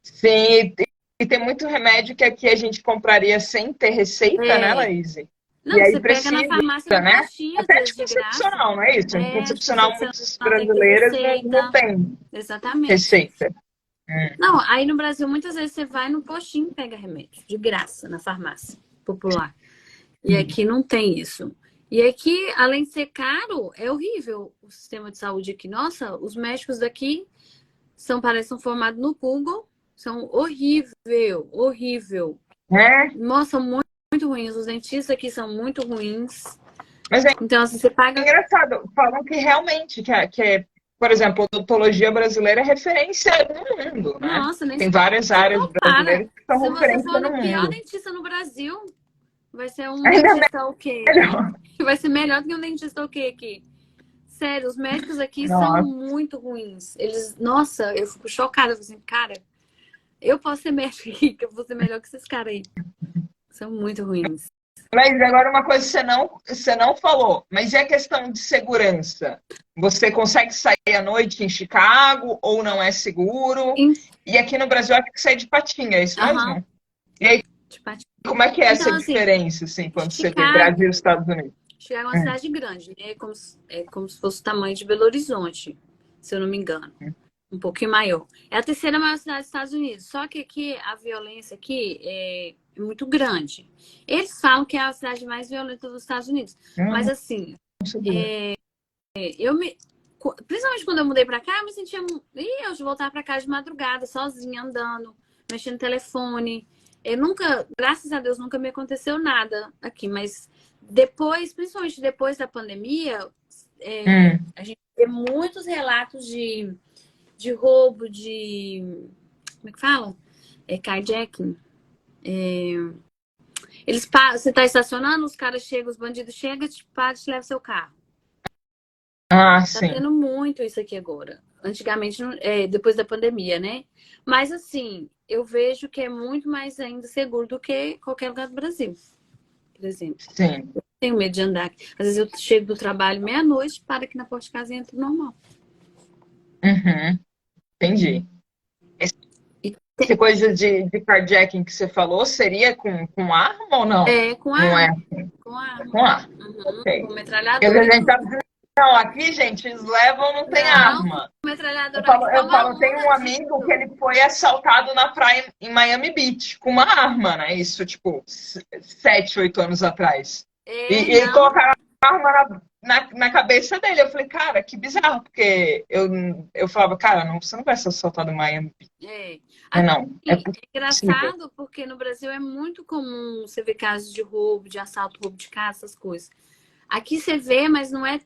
Sim, e tem muito remédio que aqui a gente compraria sem ter receita, né, É. Laís? E Não, aí você pega na precisa, farmácia no né? postinho, às Até vezes, de graça. anticoncepcional, não é isso? Anticoncepcional, Anticoncepcional muitas tem que ter brasileiras não receita. tem Exatamente. receita. Não, aí no Brasil, muitas vezes você vai no postinho e pega remédio, de graça, na farmácia popular. E aqui não tem isso. E aqui, além de ser caro, é horrível o sistema de saúde aqui. Nossa, os médicos daqui parecem formados no Google, são horrível. É, Nossa, muito, muito ruins. Os dentistas aqui são muito ruins. mas é Então, assim, você paga. engraçado, falam que realmente, por exemplo, a odontologia brasileira é referência no mundo, né? Nossa, nem Tem várias se áreas compara. brasileiras que são Se você referência for no no pior mundo. dentista no Brasil, vai ser um Ainda dentista o quê? melhor. Vai ser melhor do que um dentista o quê aqui? Sério, os médicos aqui são Nossa. muito ruins. Nossa, eu fico chocada. Eu fico assim, cara, eu posso ser médico aqui, que eu vou ser melhor que esses caras aí. São muito ruins. Mas agora uma coisa que você não falou, mas e a questão de segurança? Você consegue sair à noite em Chicago ou não é seguro? E aqui no Brasil acho que sai de patinha, é isso Aham. mesmo? E aí, Tipo, como é que é essa então, assim, diferença, assim, quando você vê Chicago, Brasil e Estados Unidos? Chicago é uma cidade grande, né? É como se fosse o tamanho de Belo Horizonte, se eu não me engano. Um pouquinho maior. É a terceira maior cidade dos Estados Unidos. Só que aqui, a violência aqui é muito grande. Eles falam que é a cidade mais violenta dos Estados Unidos. Mas, assim, principalmente quando eu mudei pra cá, eu me sentia... eu de voltar pra casa de madrugada, sozinha, andando, mexendo no telefone. Graças a Deus, nunca me aconteceu nada aqui. Mas depois, principalmente depois da pandemia, a gente vê muitos relatos de roubo, como é que fala? Carjacking. Você tá estacionando, os caras chegam, os bandidos chegam, te param, te levam seu carro. Ah, Tá sim. tendo muito isso aqui agora. Antigamente, depois da pandemia, né? Mas assim, eu vejo que é muito mais ainda seguro do que qualquer lugar do Brasil, por exemplo. Sim. Eu tenho medo de andar. Às vezes eu chego do trabalho meia-noite, paro aqui na porta de casa e entro normal. Uhum. Entendi. Essa coisa de carjacking que você falou, seria com arma ou não? Com Não é? arma. Com arma. Com arma. Uhum. Ok. Com Porque metralhadora a e gente tá tudo. dizendo, não, aqui, gente, eles levam, não tem Não, arma. com metralhadora aqui Eu toma falo, tem uma, um amigo que ele foi assaltado na praia em Miami Beach com uma arma, né? Isso, tipo, 7, 8 anos atrás. E não. colocaram a arma na cabeça dele. Eu falei, cara, que bizarro, porque eu falava, cara, não, você não vai ser assaltado em Miami Beach. Não, é É possível. engraçado porque no Brasil é muito comum você ver casos de roubo, de assalto, roubo de casa, essas coisas. Aqui você vê, mas não é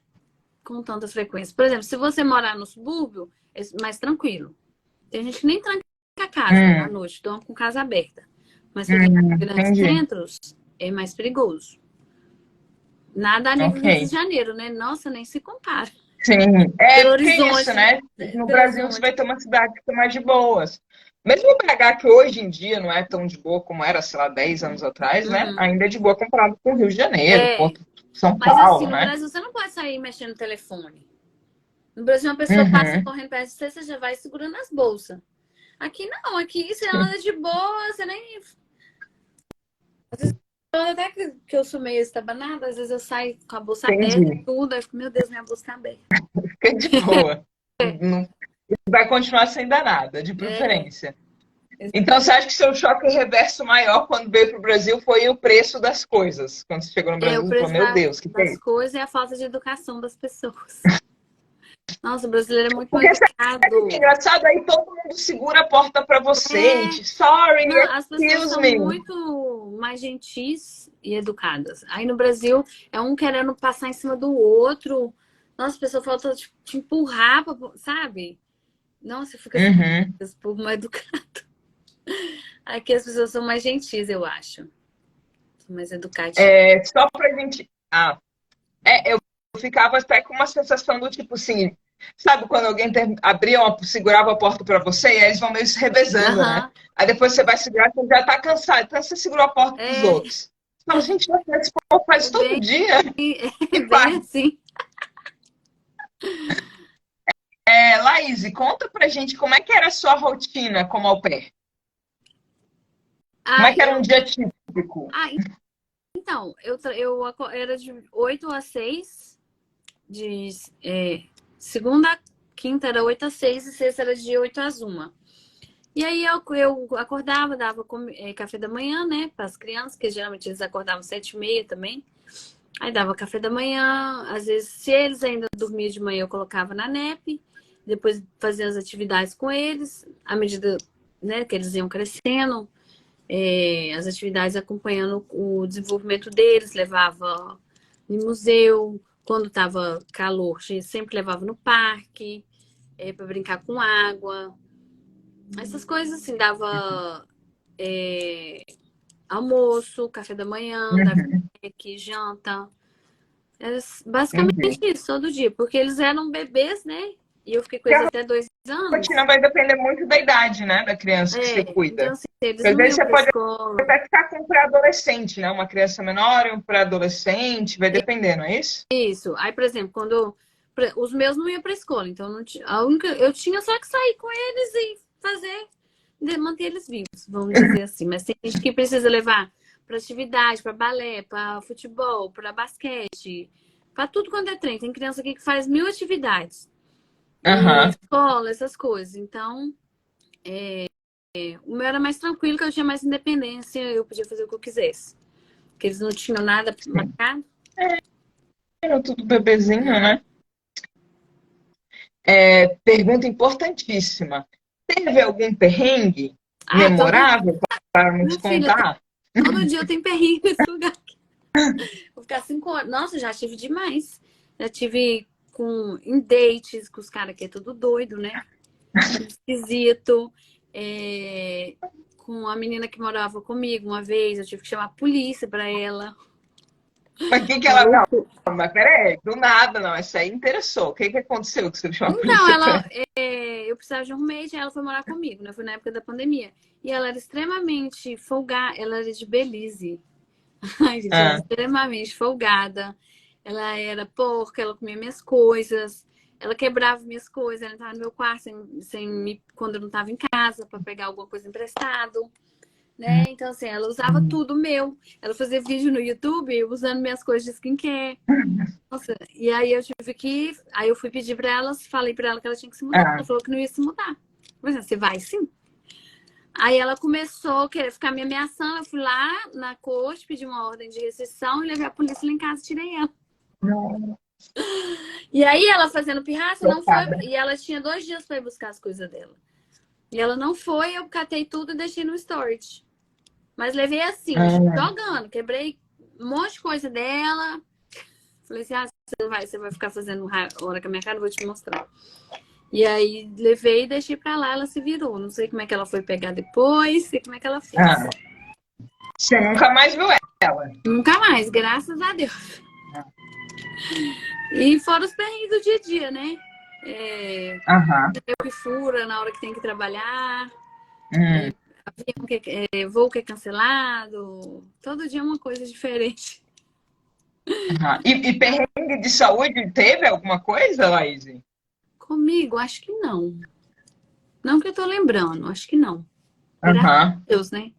com tanta frequência. Por exemplo, se você morar no subúrbio, é mais tranquilo. Tem gente que nem tranca a casa à noite, dorme com casa aberta. Mas você vem em grandes Entendi. centros, é mais perigoso. Nada a nível do Rio de Ok. Janeiro, né? Nossa, nem se compara. Sim, Belo porque é isso, Horizonte, né? No Belo Brasil você Horizonte. vai ter uma cidade que é mais de boas. Mesmo o BH, que hoje em dia não é tão de boa como era, sei lá, 10 anos atrás, né? Ainda é de boa comparado com o Rio de Janeiro, Porto, São Mas assim, Paulo, no né? Brasil você não pode sair mexendo no telefone. No Brasil, uma pessoa passa correndo perto de você, você já vai segurando as bolsas. Aqui não, aqui você anda de boa, você nem. Às vezes, até que eu sou meio estabanada, às vezes eu saio com a bolsa aberta e Entendi. tudo, aí eu fico, meu Deus, minha bolsa tá aberta. Fica de boa. Não vai continuar sem dar nada, de preferência. Então, você acha que seu choque reverso maior quando veio para o Brasil foi o preço das coisas? Quando você chegou no Brasil, O você falou, preço meu Deus, que é das isso? coisas e a falta de educação das pessoas. Nossa, o brasileiro é muito mal Porque educado. é engraçado, aí todo mundo segura a porta para você e diz, sorry, Não, as pessoas excuse são me. muito mais gentis e educadas. Aí no Brasil é um querendo passar em cima do outro. Nossa, a pessoa falta te empurrar, sabe? Nossa, fica assim, esse povo mal educado. Aqui as pessoas são mais gentis, eu acho. São mais educadas. Só para a gente Ah, eu ficava até com uma sensação do tipo assim, sabe quando alguém segurava a porta para você e aí eles vão meio se revezando, né? Aham. Aí depois você vai segurar, você já tá cansado, então você segurou a porta dos É, outros. Você fala, gente, esse povo faz é todo bem, dia é e bem faz. assim. Laís, conta pra gente como é que era a sua rotina como au pair. Como é Ah, que era um dia típico? ah, então, era de 8 a 6, de segunda a quinta era 8 a 6 e sexta era de 8 às 1. E aí eu acordava, dava café da manhã, né, para as crianças, que geralmente eles acordavam 7h30 também. Aí dava café da manhã, às vezes, se eles ainda dormiam de manhã, eu colocava na nep, depois fazia as atividades com eles, à medida, né, que eles iam crescendo, as atividades acompanhando o desenvolvimento deles, levava no museu, quando estava calor, a gente sempre levava no parque, para brincar com água. Essas coisas assim, dava almoço, café da manhã, dava Uhum, janta. Era basicamente entendi. isso, todo dia, porque eles eram bebês, né? E eu fiquei com Porque eles a até 2 anos. rotina vai depender muito da idade, né, da criança que você Então cuida. assim, eles Porque às não vezes iam você para pode escola. até ficar com um pré-adolescente, né? Uma criança menor e um pré-adolescente, vai depender, não é isso? Isso. Aí, por exemplo, os meus não iam para escola, então não tinha, a única, eu tinha só que sair com eles e fazer, manter eles vivos, vamos dizer assim. Mas tem gente que precisa levar para atividade, para balé, para futebol, para basquete, para tudo quanto é trem. Tem criança aqui que faz 1000 atividades. E Aham. escola, essas coisas. Então, o meu era mais tranquilo, que eu tinha mais independência, eu podia fazer o que eu quisesse. Porque eles não tinham nada marcado. Era tudo bebezinho, É. né? Pergunta importantíssima. Teve algum perrengue Ah, memorável para nos minha filha, contar? todo dia eu tenho perrengue nesse lugar. Vou ficar 5 horas. Nossa, já tive demais. Já tive em dates com os caras que é tudo doido, né? Tudo esquisito. É, com a menina que morava comigo uma vez, eu tive que chamar a polícia pra ela. Mas o que que ela. Não, mas peraí, do nada, não. Essa aí interessou. O que que aconteceu que você chamou a Então, polícia pra. eu precisava de um roommate, aí ela foi morar comigo, né? Foi na época da pandemia. E ela era extremamente folgada, ela era de Belize. Ai, gente, ela era Ah, extremamente folgada. Ela era porca, ela comia minhas coisas, ela quebrava minhas coisas, ela entrava no meu quarto quando eu não estava em casa para pegar alguma coisa emprestado, né? Então, assim, ela usava tudo meu. Ela fazia vídeo no YouTube usando minhas coisas de skincare. Nossa, e aí aí eu fui pedir pra ela, falei pra ela que ela tinha que se mudar. ah, Ela falou que não ia se mudar. Eu falei assim, você vai sim? Aí ela começou a querer ficar me ameaçando. Eu fui lá na corte, pedi uma ordem de restrição e levei a polícia lá em casa e tirei ela. não, E aí ela fazendo pirraça, não foi. chocada. E ela tinha 2 dias pra ir buscar as coisas dela. E ela não foi, eu catei tudo e deixei no storage. Mas levei assim, Ah, jogando, quebrei um monte de coisa dela. Falei assim, você vai ficar fazendo hora com a minha cara, eu vou te mostrar. E aí levei e deixei pra lá, ela se virou. Não sei como é que ela foi pegar depois, sei como é que ela fez. ah. Você nunca mais viu ela. Nunca mais, graças a Deus. E fora os perrengues do dia a dia, né? Aham. Eu que fura na hora que tem que trabalhar, Hum, voo que é cancelado. Todo dia é uma coisa diferente. aham. E perrengue de saúde, teve alguma coisa, Laís? Comigo, acho que não. Não que eu tô lembrando, acho que não. Graças Aham. a Deus, né?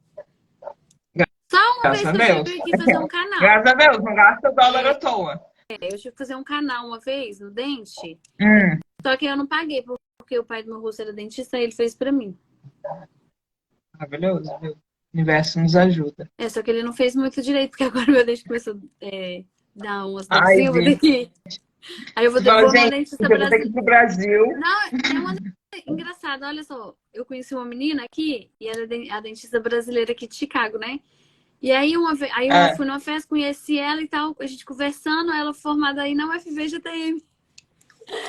Só uma Graças vez a que eu Deus. tive que fazer um canal. Graças a Deus, não gasta dólar à toa. Eu tive que fazer um canal uma vez no dente. Hum, Só que eu não paguei, porque o pai do meu rosto era dentista e ele fez pra mim. maravilhoso, viu? O universo nos ajuda. Só que ele não fez muito direito, porque agora meu dente começou a dar umas Ai, dorzinhas, eu vou ter gente. que ir. Aí eu Você vou fala, numa gente, dentista eu vou ter que ir brasileira. pro Brasil. Não, tem uma engraçada, olha só. Eu conheci uma menina aqui, e ela é a dentista brasileira aqui de Chicago, né? E aí eu Ah, fui numa festa, conheci ela e tal, a gente conversando, ela formada aí na UFV GTM.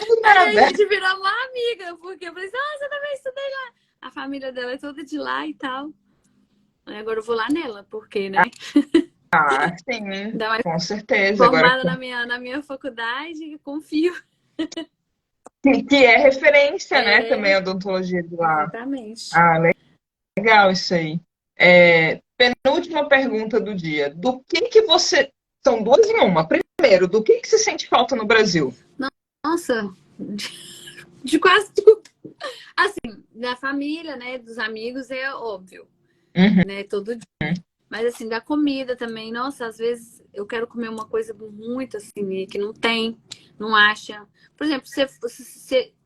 do Aí a nada. gente virou uma amiga, porque eu falei assim, você também estudei lá. A família dela é toda de lá e tal. Aí agora eu vou lá nela, porque, né? Ah, sim, Ainda mais com certeza. Agora, formada na minha faculdade, confio. que é referência, né, também É, a odontologia de lá. exatamente. Ah, legal isso aí. Penúltima pergunta do dia. Do que você... São duas em uma. Primeiro, do que você sente falta no Brasil? Nossa, de quase tudo. Assim, da família, né, dos amigos é óbvio, Uhum. né, todo dia. Mas assim, da comida também, nossa, às vezes eu quero comer uma coisa muito assim, e que não tem, não acha. Por exemplo,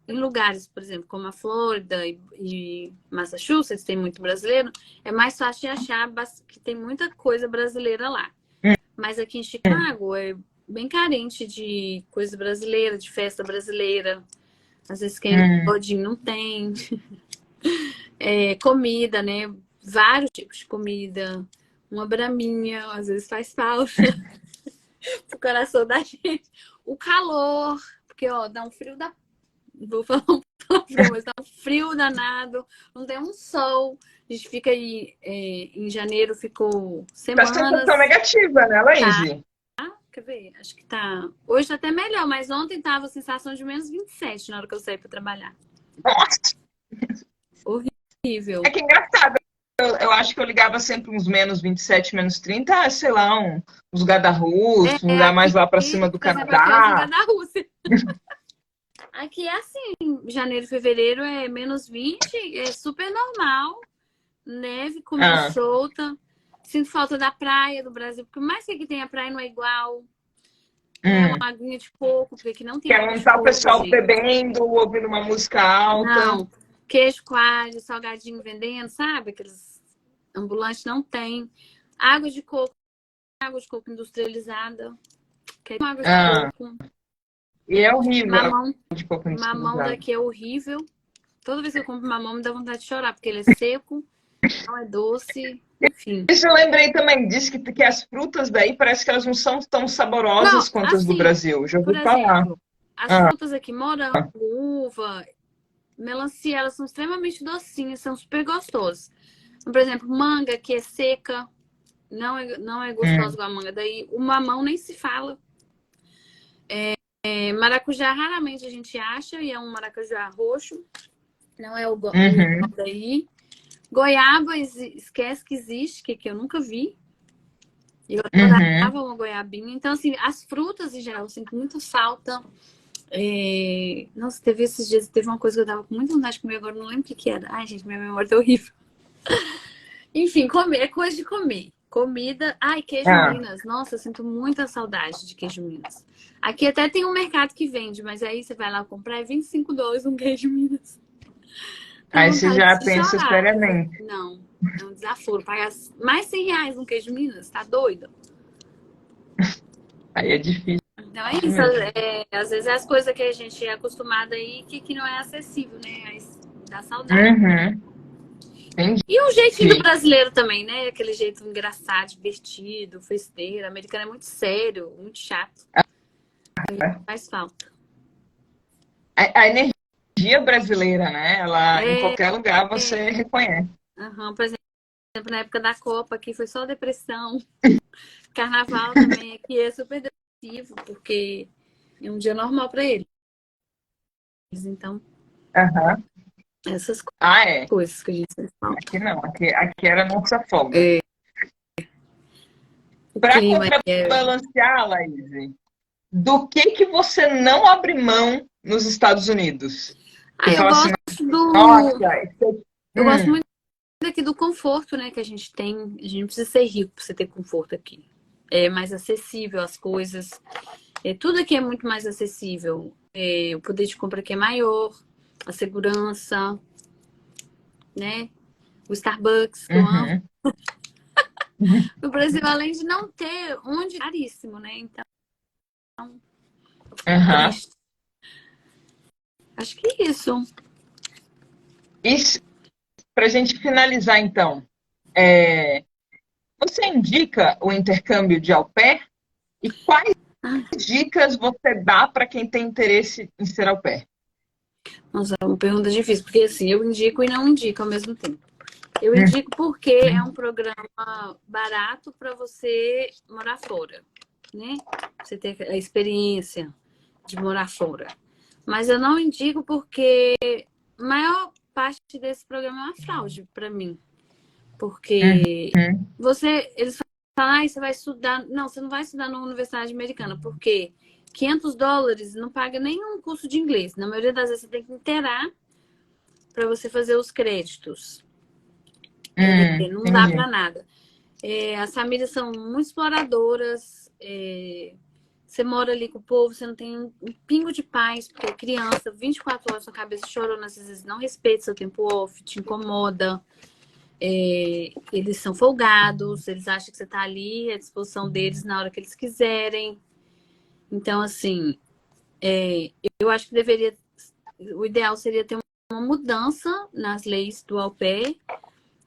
em lugares, por exemplo, como a Flórida e Massachusetts, tem muito brasileiro, é mais fácil de achar que tem muita coisa brasileira lá. Mas aqui em Chicago é bem carente de coisa brasileira, de festa brasileira. Às vezes quem pode não tem. Comida, né? Vários tipos de comida. Uma braminha, às vezes faz falta pro coração da gente. O calor, porque, ó, dá um frio da... Vou falar um palavrão, mas dá um frio danado. Não tem um sol. A gente fica aí, em janeiro, ficou Tá semanas. sensação negativa, né, Laís? Quer ver? Acho que tá... Hoje tá até melhor, mas ontem tava a sensação de menos 27 na hora que eu saí pra trabalhar. Nossa, Horrível. é que engraçado. Eu acho que eu ligava sempre uns menos 27, menos 30, sei lá, uns Guarda-Russo, um lugar mais lá pra cima do Por exemplo, aqui hoje em Canadá. da Rússia. Aqui é assim, janeiro e fevereiro é menos 20, é super normal. Neve comendo Ah, solta. Sinto falta da praia do Brasil, porque mais que aqui tem a praia não é igual. Né? Uma hum. aguinha de coco, porque aqui não tem Quer água de montar o coco, pessoal gente. bebendo, ouvindo uma música alta. Não. Queijo coalho, salgadinho vendendo, sabe? Aqueles ambulantes não tem. Água de coco industrializada. Quer água de Ah, coco. e é horrível a Mamão. de coco Mamão industrializado. daqui é horrível. Toda vez que eu compro mamão, me dá vontade de chorar, porque ele é seco, não é doce, enfim. Isso eu lembrei também, disse que as frutas daí parece que elas não são tão saborosas Não, quanto as do assim, Brasil. Já por ouvi falar. exemplo, as Ah, frutas aqui, morango, uva, melancia, elas são extremamente docinhas, são super gostosas. Por exemplo, manga, que é seca, não é gostosa hum, igual a manga. Daí, o mamão nem se fala. Maracujá, raramente a gente acha, e é um maracujá roxo. Não é o igual uhum, daí. Goiaba, esquece que existe, que eu nunca vi. Eu uhum. adorava uma goiabinha. Então, assim, as frutas em geral, eu sinto muita falta. Nossa, teve esses dias, teve uma coisa que eu tava com muita vontade de comer, agora eu não lembro o que era. Ai, gente, minha memória tá horrível. Enfim, comer, é coisa de comer. Comida. Ai, queijo Ah, Minas. Nossa, eu sinto muita saudade de queijo Minas. Aqui até tem um mercado que vende, mas aí você vai lá comprar, é US$ 25 um queijo Minas. Dá aí você vontade já de pensa chorar. seriamente. Não, é um desaforo. Pagar mais R$ 100 um queijo Minas, tá doido? Aí é difícil Então é isso. mesmo. Às vezes é as coisas que a gente é acostumado aí que não é acessível, né? Aí dá saudade. Uhum, entendi. E o jeitinho do brasileiro também, né? Aquele jeito engraçado, divertido, festeiro. O americano é muito sério, muito chato. Faz falta. A energia brasileira, né? Ela, em É, qualquer lugar você reconhece. por exemplo, na época da Copa aqui foi só depressão. Carnaval também aqui é super depressivo, porque é um dia normal para eles. Então, Aham. essas Ah, é. coisas que a gente sente falta. Aqui não. Aqui era a nossa folga. É, o Para clima é. contrabalancear, Laís, do que você não abre mão nos Estados Unidos? Você Ah, fala assim, nossa, do. isso Eu gosto muito aqui do conforto, né, que a gente tem. A gente não precisa ser rico para você ter conforto aqui. É mais acessível as coisas. Tudo aqui é muito mais acessível. O poder de compra aqui é maior, a segurança, né? O Starbucks, que eu amo. uhum, No Brasil, além de não ter onde, é caríssimo, né? Então, uhum. triste. Acho que é isso. Isso, para a gente finalizar, então, você indica o intercâmbio de au pair? E quais Ah, dicas você dá para quem tem interesse em ser au pair? nossa, é uma pergunta difícil, porque assim, eu indico e não indico ao mesmo tempo. Eu indico porque é um programa barato para você morar fora, né? Você ter a experiência de morar fora. Mas eu não indico porque a maior parte desse programa é uma fraude para mim. Porque eles falam, ah, você vai estudar. Não, você não vai estudar na Universidade Americana, porque $500 não paga nenhum curso de inglês. Na maioria das vezes você tem que inteirar para você fazer os créditos. Não dá para nada. As famílias são muito exploradoras. Você mora ali com o povo, você não tem um pingo de paz, porque criança, 24 horas na cabeça chorando, às vezes não respeita seu tempo off, te incomoda. Eles são folgados, eles acham que você está ali à disposição deles na hora que eles quiserem. Então, assim, eu acho que o ideal seria ter uma mudança nas leis do au pair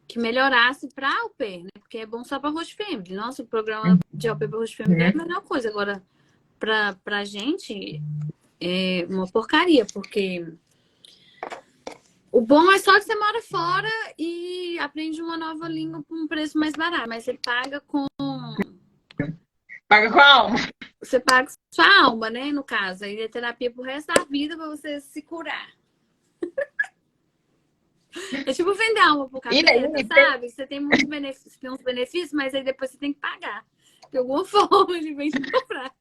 que melhorasse para au pair, né? Porque é bom só para host family. Nossa, o programa de au pair para host family é a melhor coisa. Agora, pra gente, é uma porcaria, porque o bom é só que você mora fora e aprende uma nova língua por um preço mais barato. Mas você paga com... Paga com a alma. Você paga sua alma, né? No caso. Aí é terapia pro resto da vida para você se curar. É tipo vender alma pro capeta, sabe? Você tem muitos benefícios, tem uns benefícios, mas aí depois você tem que pagar. De alguma forma, ele vem te comprar.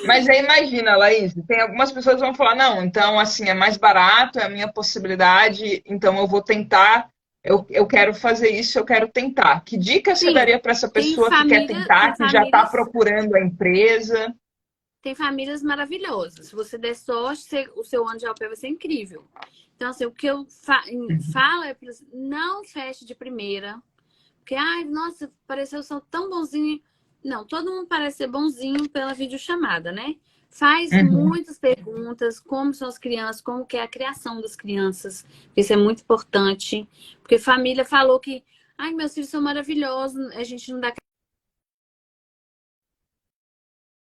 Mas aí imagina, Laís, tem algumas pessoas que vão falar, não, então assim, é mais barato, é a minha possibilidade, então eu vou tentar, eu quero fazer isso, eu quero tentar. Que dica você daria para essa pessoa que quer tentar, que já está procurando a empresa? Tem famílias maravilhosas. Se você der sorte, o seu ano de au pair vai ser incrível. Então, assim, o que eu falo é não feche de primeira. Porque, ai, nossa, pareceu ser tão bonzinho. Não, todo mundo parece ser bonzinho pela videochamada, né? Faz muitas perguntas, como são as crianças, como que é a criação das crianças. Isso é muito importante. Porque família falou que, ai, meus filhos são maravilhosos, a gente não dá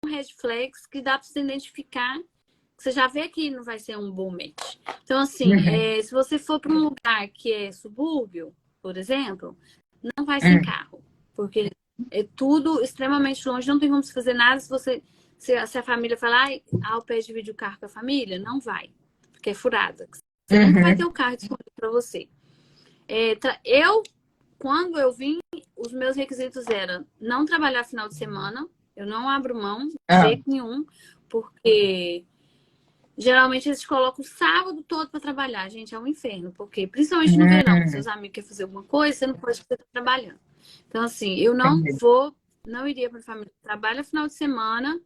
red flags que dá para você identificar, que você já vê que não vai ser um bom match. Então, assim, se você for para um lugar que é subúrbio, por exemplo, não vai sem carro, porque é tudo extremamente longe, não tem como você fazer nada se a família falar, ai, au pair divide o carro com a família, não vai, porque é furada. Você nunca vai ter o carro disponível para você. Quando eu vim, os meus requisitos eram não trabalhar final de semana, eu não abro mão de jeito nenhum, porque geralmente eles colocam o sábado todo para trabalhar. Gente, é um inferno, porque principalmente no verão, seus amigos querem fazer alguma coisa, você não pode estar trabalhando. Então, assim, eu não iria para família que trabalha final de semana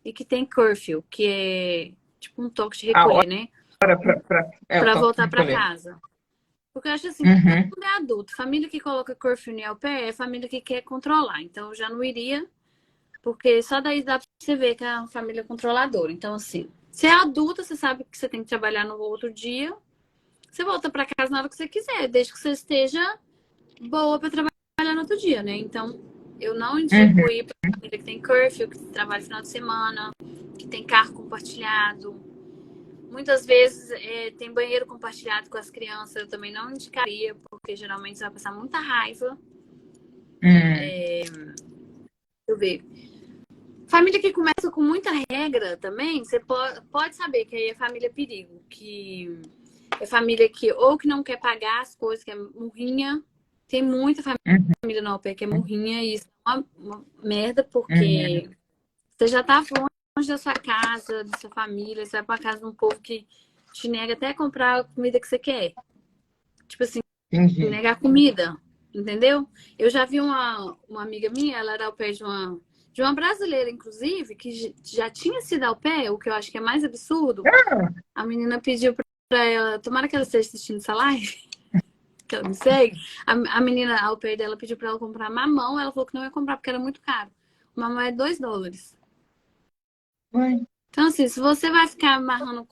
e que tem curfew, que é tipo um toque de recolher, né? Para voltar para casa. Porque eu acho assim, todo mundo é adulto. Família que coloca curfew no au pair é família que quer controlar. Então, eu já não iria, porque só daí dá pra você ver que é uma família controladora. Então, assim, você é adulta, você sabe que você tem que trabalhar no outro dia. Você volta pra casa na hora que você quiser, desde que você esteja boa pra trabalhar no outro dia, né? Então, eu não indico ir pra família que tem curfew, que trabalha no final de semana, que tem carro compartilhado. Muitas vezes tem banheiro compartilhado com as crianças, eu também não indicaria, porque geralmente você vai passar muita raiva. Deixa eu ver. Família que começa com muita regra também, você pode saber que aí é família perigo, que é família que ou que não quer pagar as coisas, que é murrinha. Tem muita família no au pair que é murrinha e isso é uma merda, porque você já tá longe da sua casa, da sua família, você vai pra casa de um povo que te nega até comprar a comida que você quer. Tipo assim, negar comida, entendeu? Eu já vi uma amiga minha, ela era au pair de uma brasileira, inclusive, que já tinha sido au pair, o que eu acho que é mais absurdo. A menina pediu pra ela, tomara que ela esteja assistindo essa live, que ela me segue. A menina au pair dela pediu pra ela comprar mamão, ela falou que não ia comprar porque era muito caro. O mamão é $2. Então, assim, se você vai ficar amarrando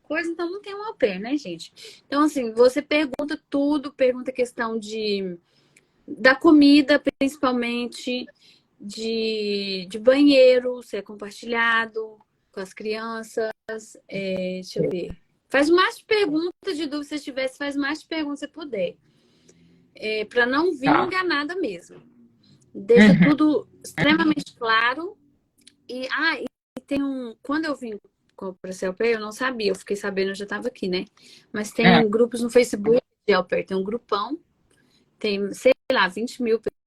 coisa, então não tem um au pair, né, gente? Então, assim, você pergunta tudo, pergunta a questão da comida, principalmente, de banheiro, se é compartilhado com as crianças. Deixa eu ver. Faz o máximo de perguntas de dúvida, se tivesse, faz o máximo de perguntas se puder. Para não vir Tá. enganada mesmo. Deixa tudo extremamente claro. E tem quando eu vim para ser au pair, eu não sabia, eu fiquei sabendo, eu já estava aqui, né? Mas tem grupos no Facebook de au pair, tem um grupão, tem, sei lá, 20 mil pessoas.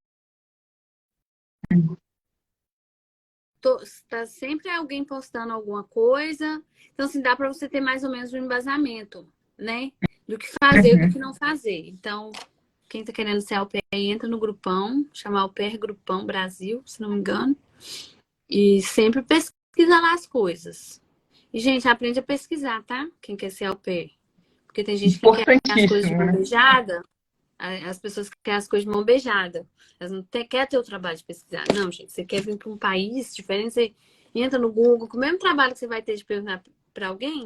Tá sempre alguém postando alguma coisa. Então, assim, dá para você ter mais ou menos um embasamento, né? Do que fazer e do que não fazer. Então, quem tá querendo ser au pair, entra no grupão, chama Au Pair Grupão Brasil, se não me engano. E sempre pesquisa lá as coisas. E, gente, aprende a pesquisar, tá? Quem quer ser au pair. Porque tem gente que quer as coisas de mão beijada. As pessoas que querem as coisas de mão beijada. Elas não querem ter o trabalho de pesquisar. Não, gente. Você quer vir para um país diferente, você entra no Google. Com o mesmo trabalho que você vai ter de perguntar para alguém,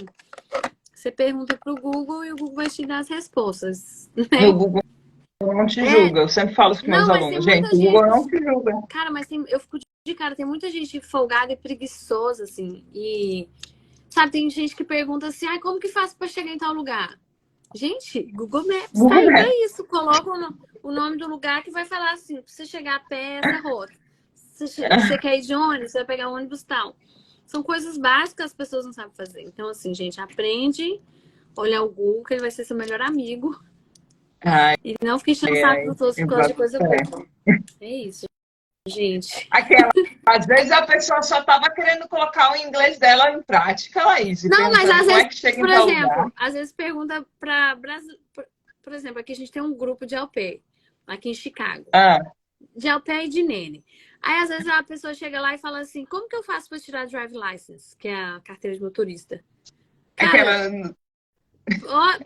você pergunta para o Google e o Google vai te dar as respostas. Né? O Google não te julga. Eu sempre falo isso para meus alunos. Gente, o Google não te julga. Cara, mas eu fico de cara. Tem muita gente folgada e preguiçosa, assim. E, sabe, tem gente que pergunta assim, como que faço para chegar em tal lugar? Gente, Google Maps tá aí pra isso. Coloca o nome do lugar que vai falar assim, pra você chegar a pé, essa rota. Se você quer ir de ônibus, você vai pegar o ônibus tal. São coisas básicas que as pessoas não sabem fazer. Então, assim, gente, aprende, olha o Google, que ele vai ser seu melhor amigo. E não fique enchendo o saco dos outros por causa de coisa boa. É isso, gente. Às vezes a pessoa só estava querendo colocar o inglês dela em prática, Laís. Não, mas às vezes, por exemplo, às vezes pergunta para Brasil. Por exemplo, aqui a gente tem um grupo de au pair, aqui em Chicago. De au pair e de nene. Aí, às vezes, a pessoa chega lá e fala assim, como que eu faço para tirar drive license, que é a carteira de motorista? Cara,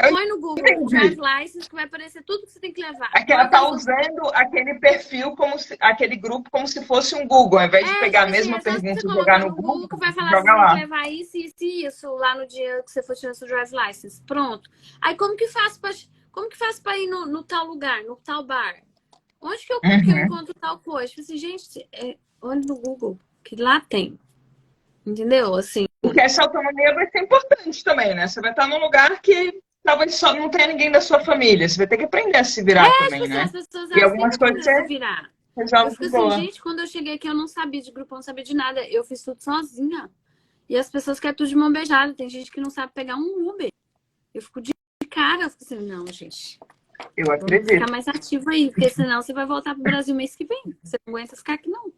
põe no Google drive license que vai aparecer tudo que você tem que levar. É que ela tá usando aquele perfil, aquele grupo, como se fosse um Google. Ao invés de pegar a mesma pergunta e jogar no Google, que vai falar joga assim, lá. Tem que levar isso, isso e isso lá no dia que você for tirar seu drive license. Pronto. Aí, como que faço para ir no tal lugar, no tal bar? Onde que eu encontro tal coisa? Tipo assim, gente, olha no Google, que lá tem. Entendeu? Assim. Porque essa autonomia vai ser importante também, né? Você vai estar num lugar que talvez só não tenha ninguém da sua família. Você vai ter que aprender a se virar também, né? As pessoas e algumas coisas você virar. Eu fico assim, gente, quando eu cheguei aqui eu não sabia de grupo, eu não sabia de nada. Eu fiz tudo sozinha. E as pessoas querem tudo de mão beijada. Tem gente que não sabe pegar um Uber. Eu fico de cara, eu fico assim, não, gente. Eu acredito. Vamos ficar mais ativo aí, porque senão você vai voltar pro Brasil mês que vem. Você não aguenta ficar aqui, não.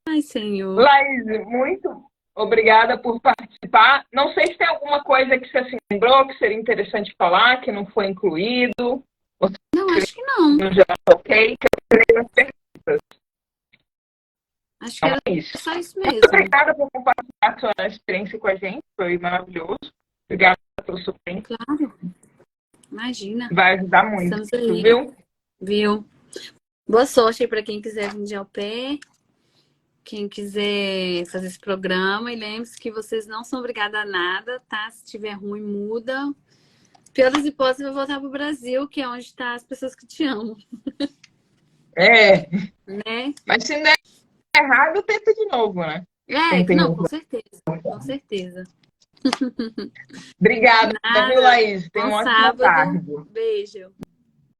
Ai, Senhor. Laís, muito obrigada por participar. Não sei se tem alguma coisa que você se lembrou que seria interessante falar, que não foi incluído. Não, acho que não. Já ok, que eu terei as perguntas. Acho que era só isso mesmo. Muito obrigada por compartilhar a sua experiência com a gente. Foi maravilhoso. Obrigada pelo seu tempo. Claro. Imagina. Vai ajudar muito. Viu? Boa sorte aí para quem quiser vir de au pair. Quem quiser fazer esse programa. E lembre-se que vocês não são obrigados a nada, tá? Se tiver ruim, muda. Pior das hipóteses, vai voltar pro Brasil, que é onde estão as pessoas que te amam. Né? Mas se der errado, tenta de novo, né? Não, com certeza. Com certeza. Obrigada, viu, Laís? Tenha uma ótima tarde. Beijo.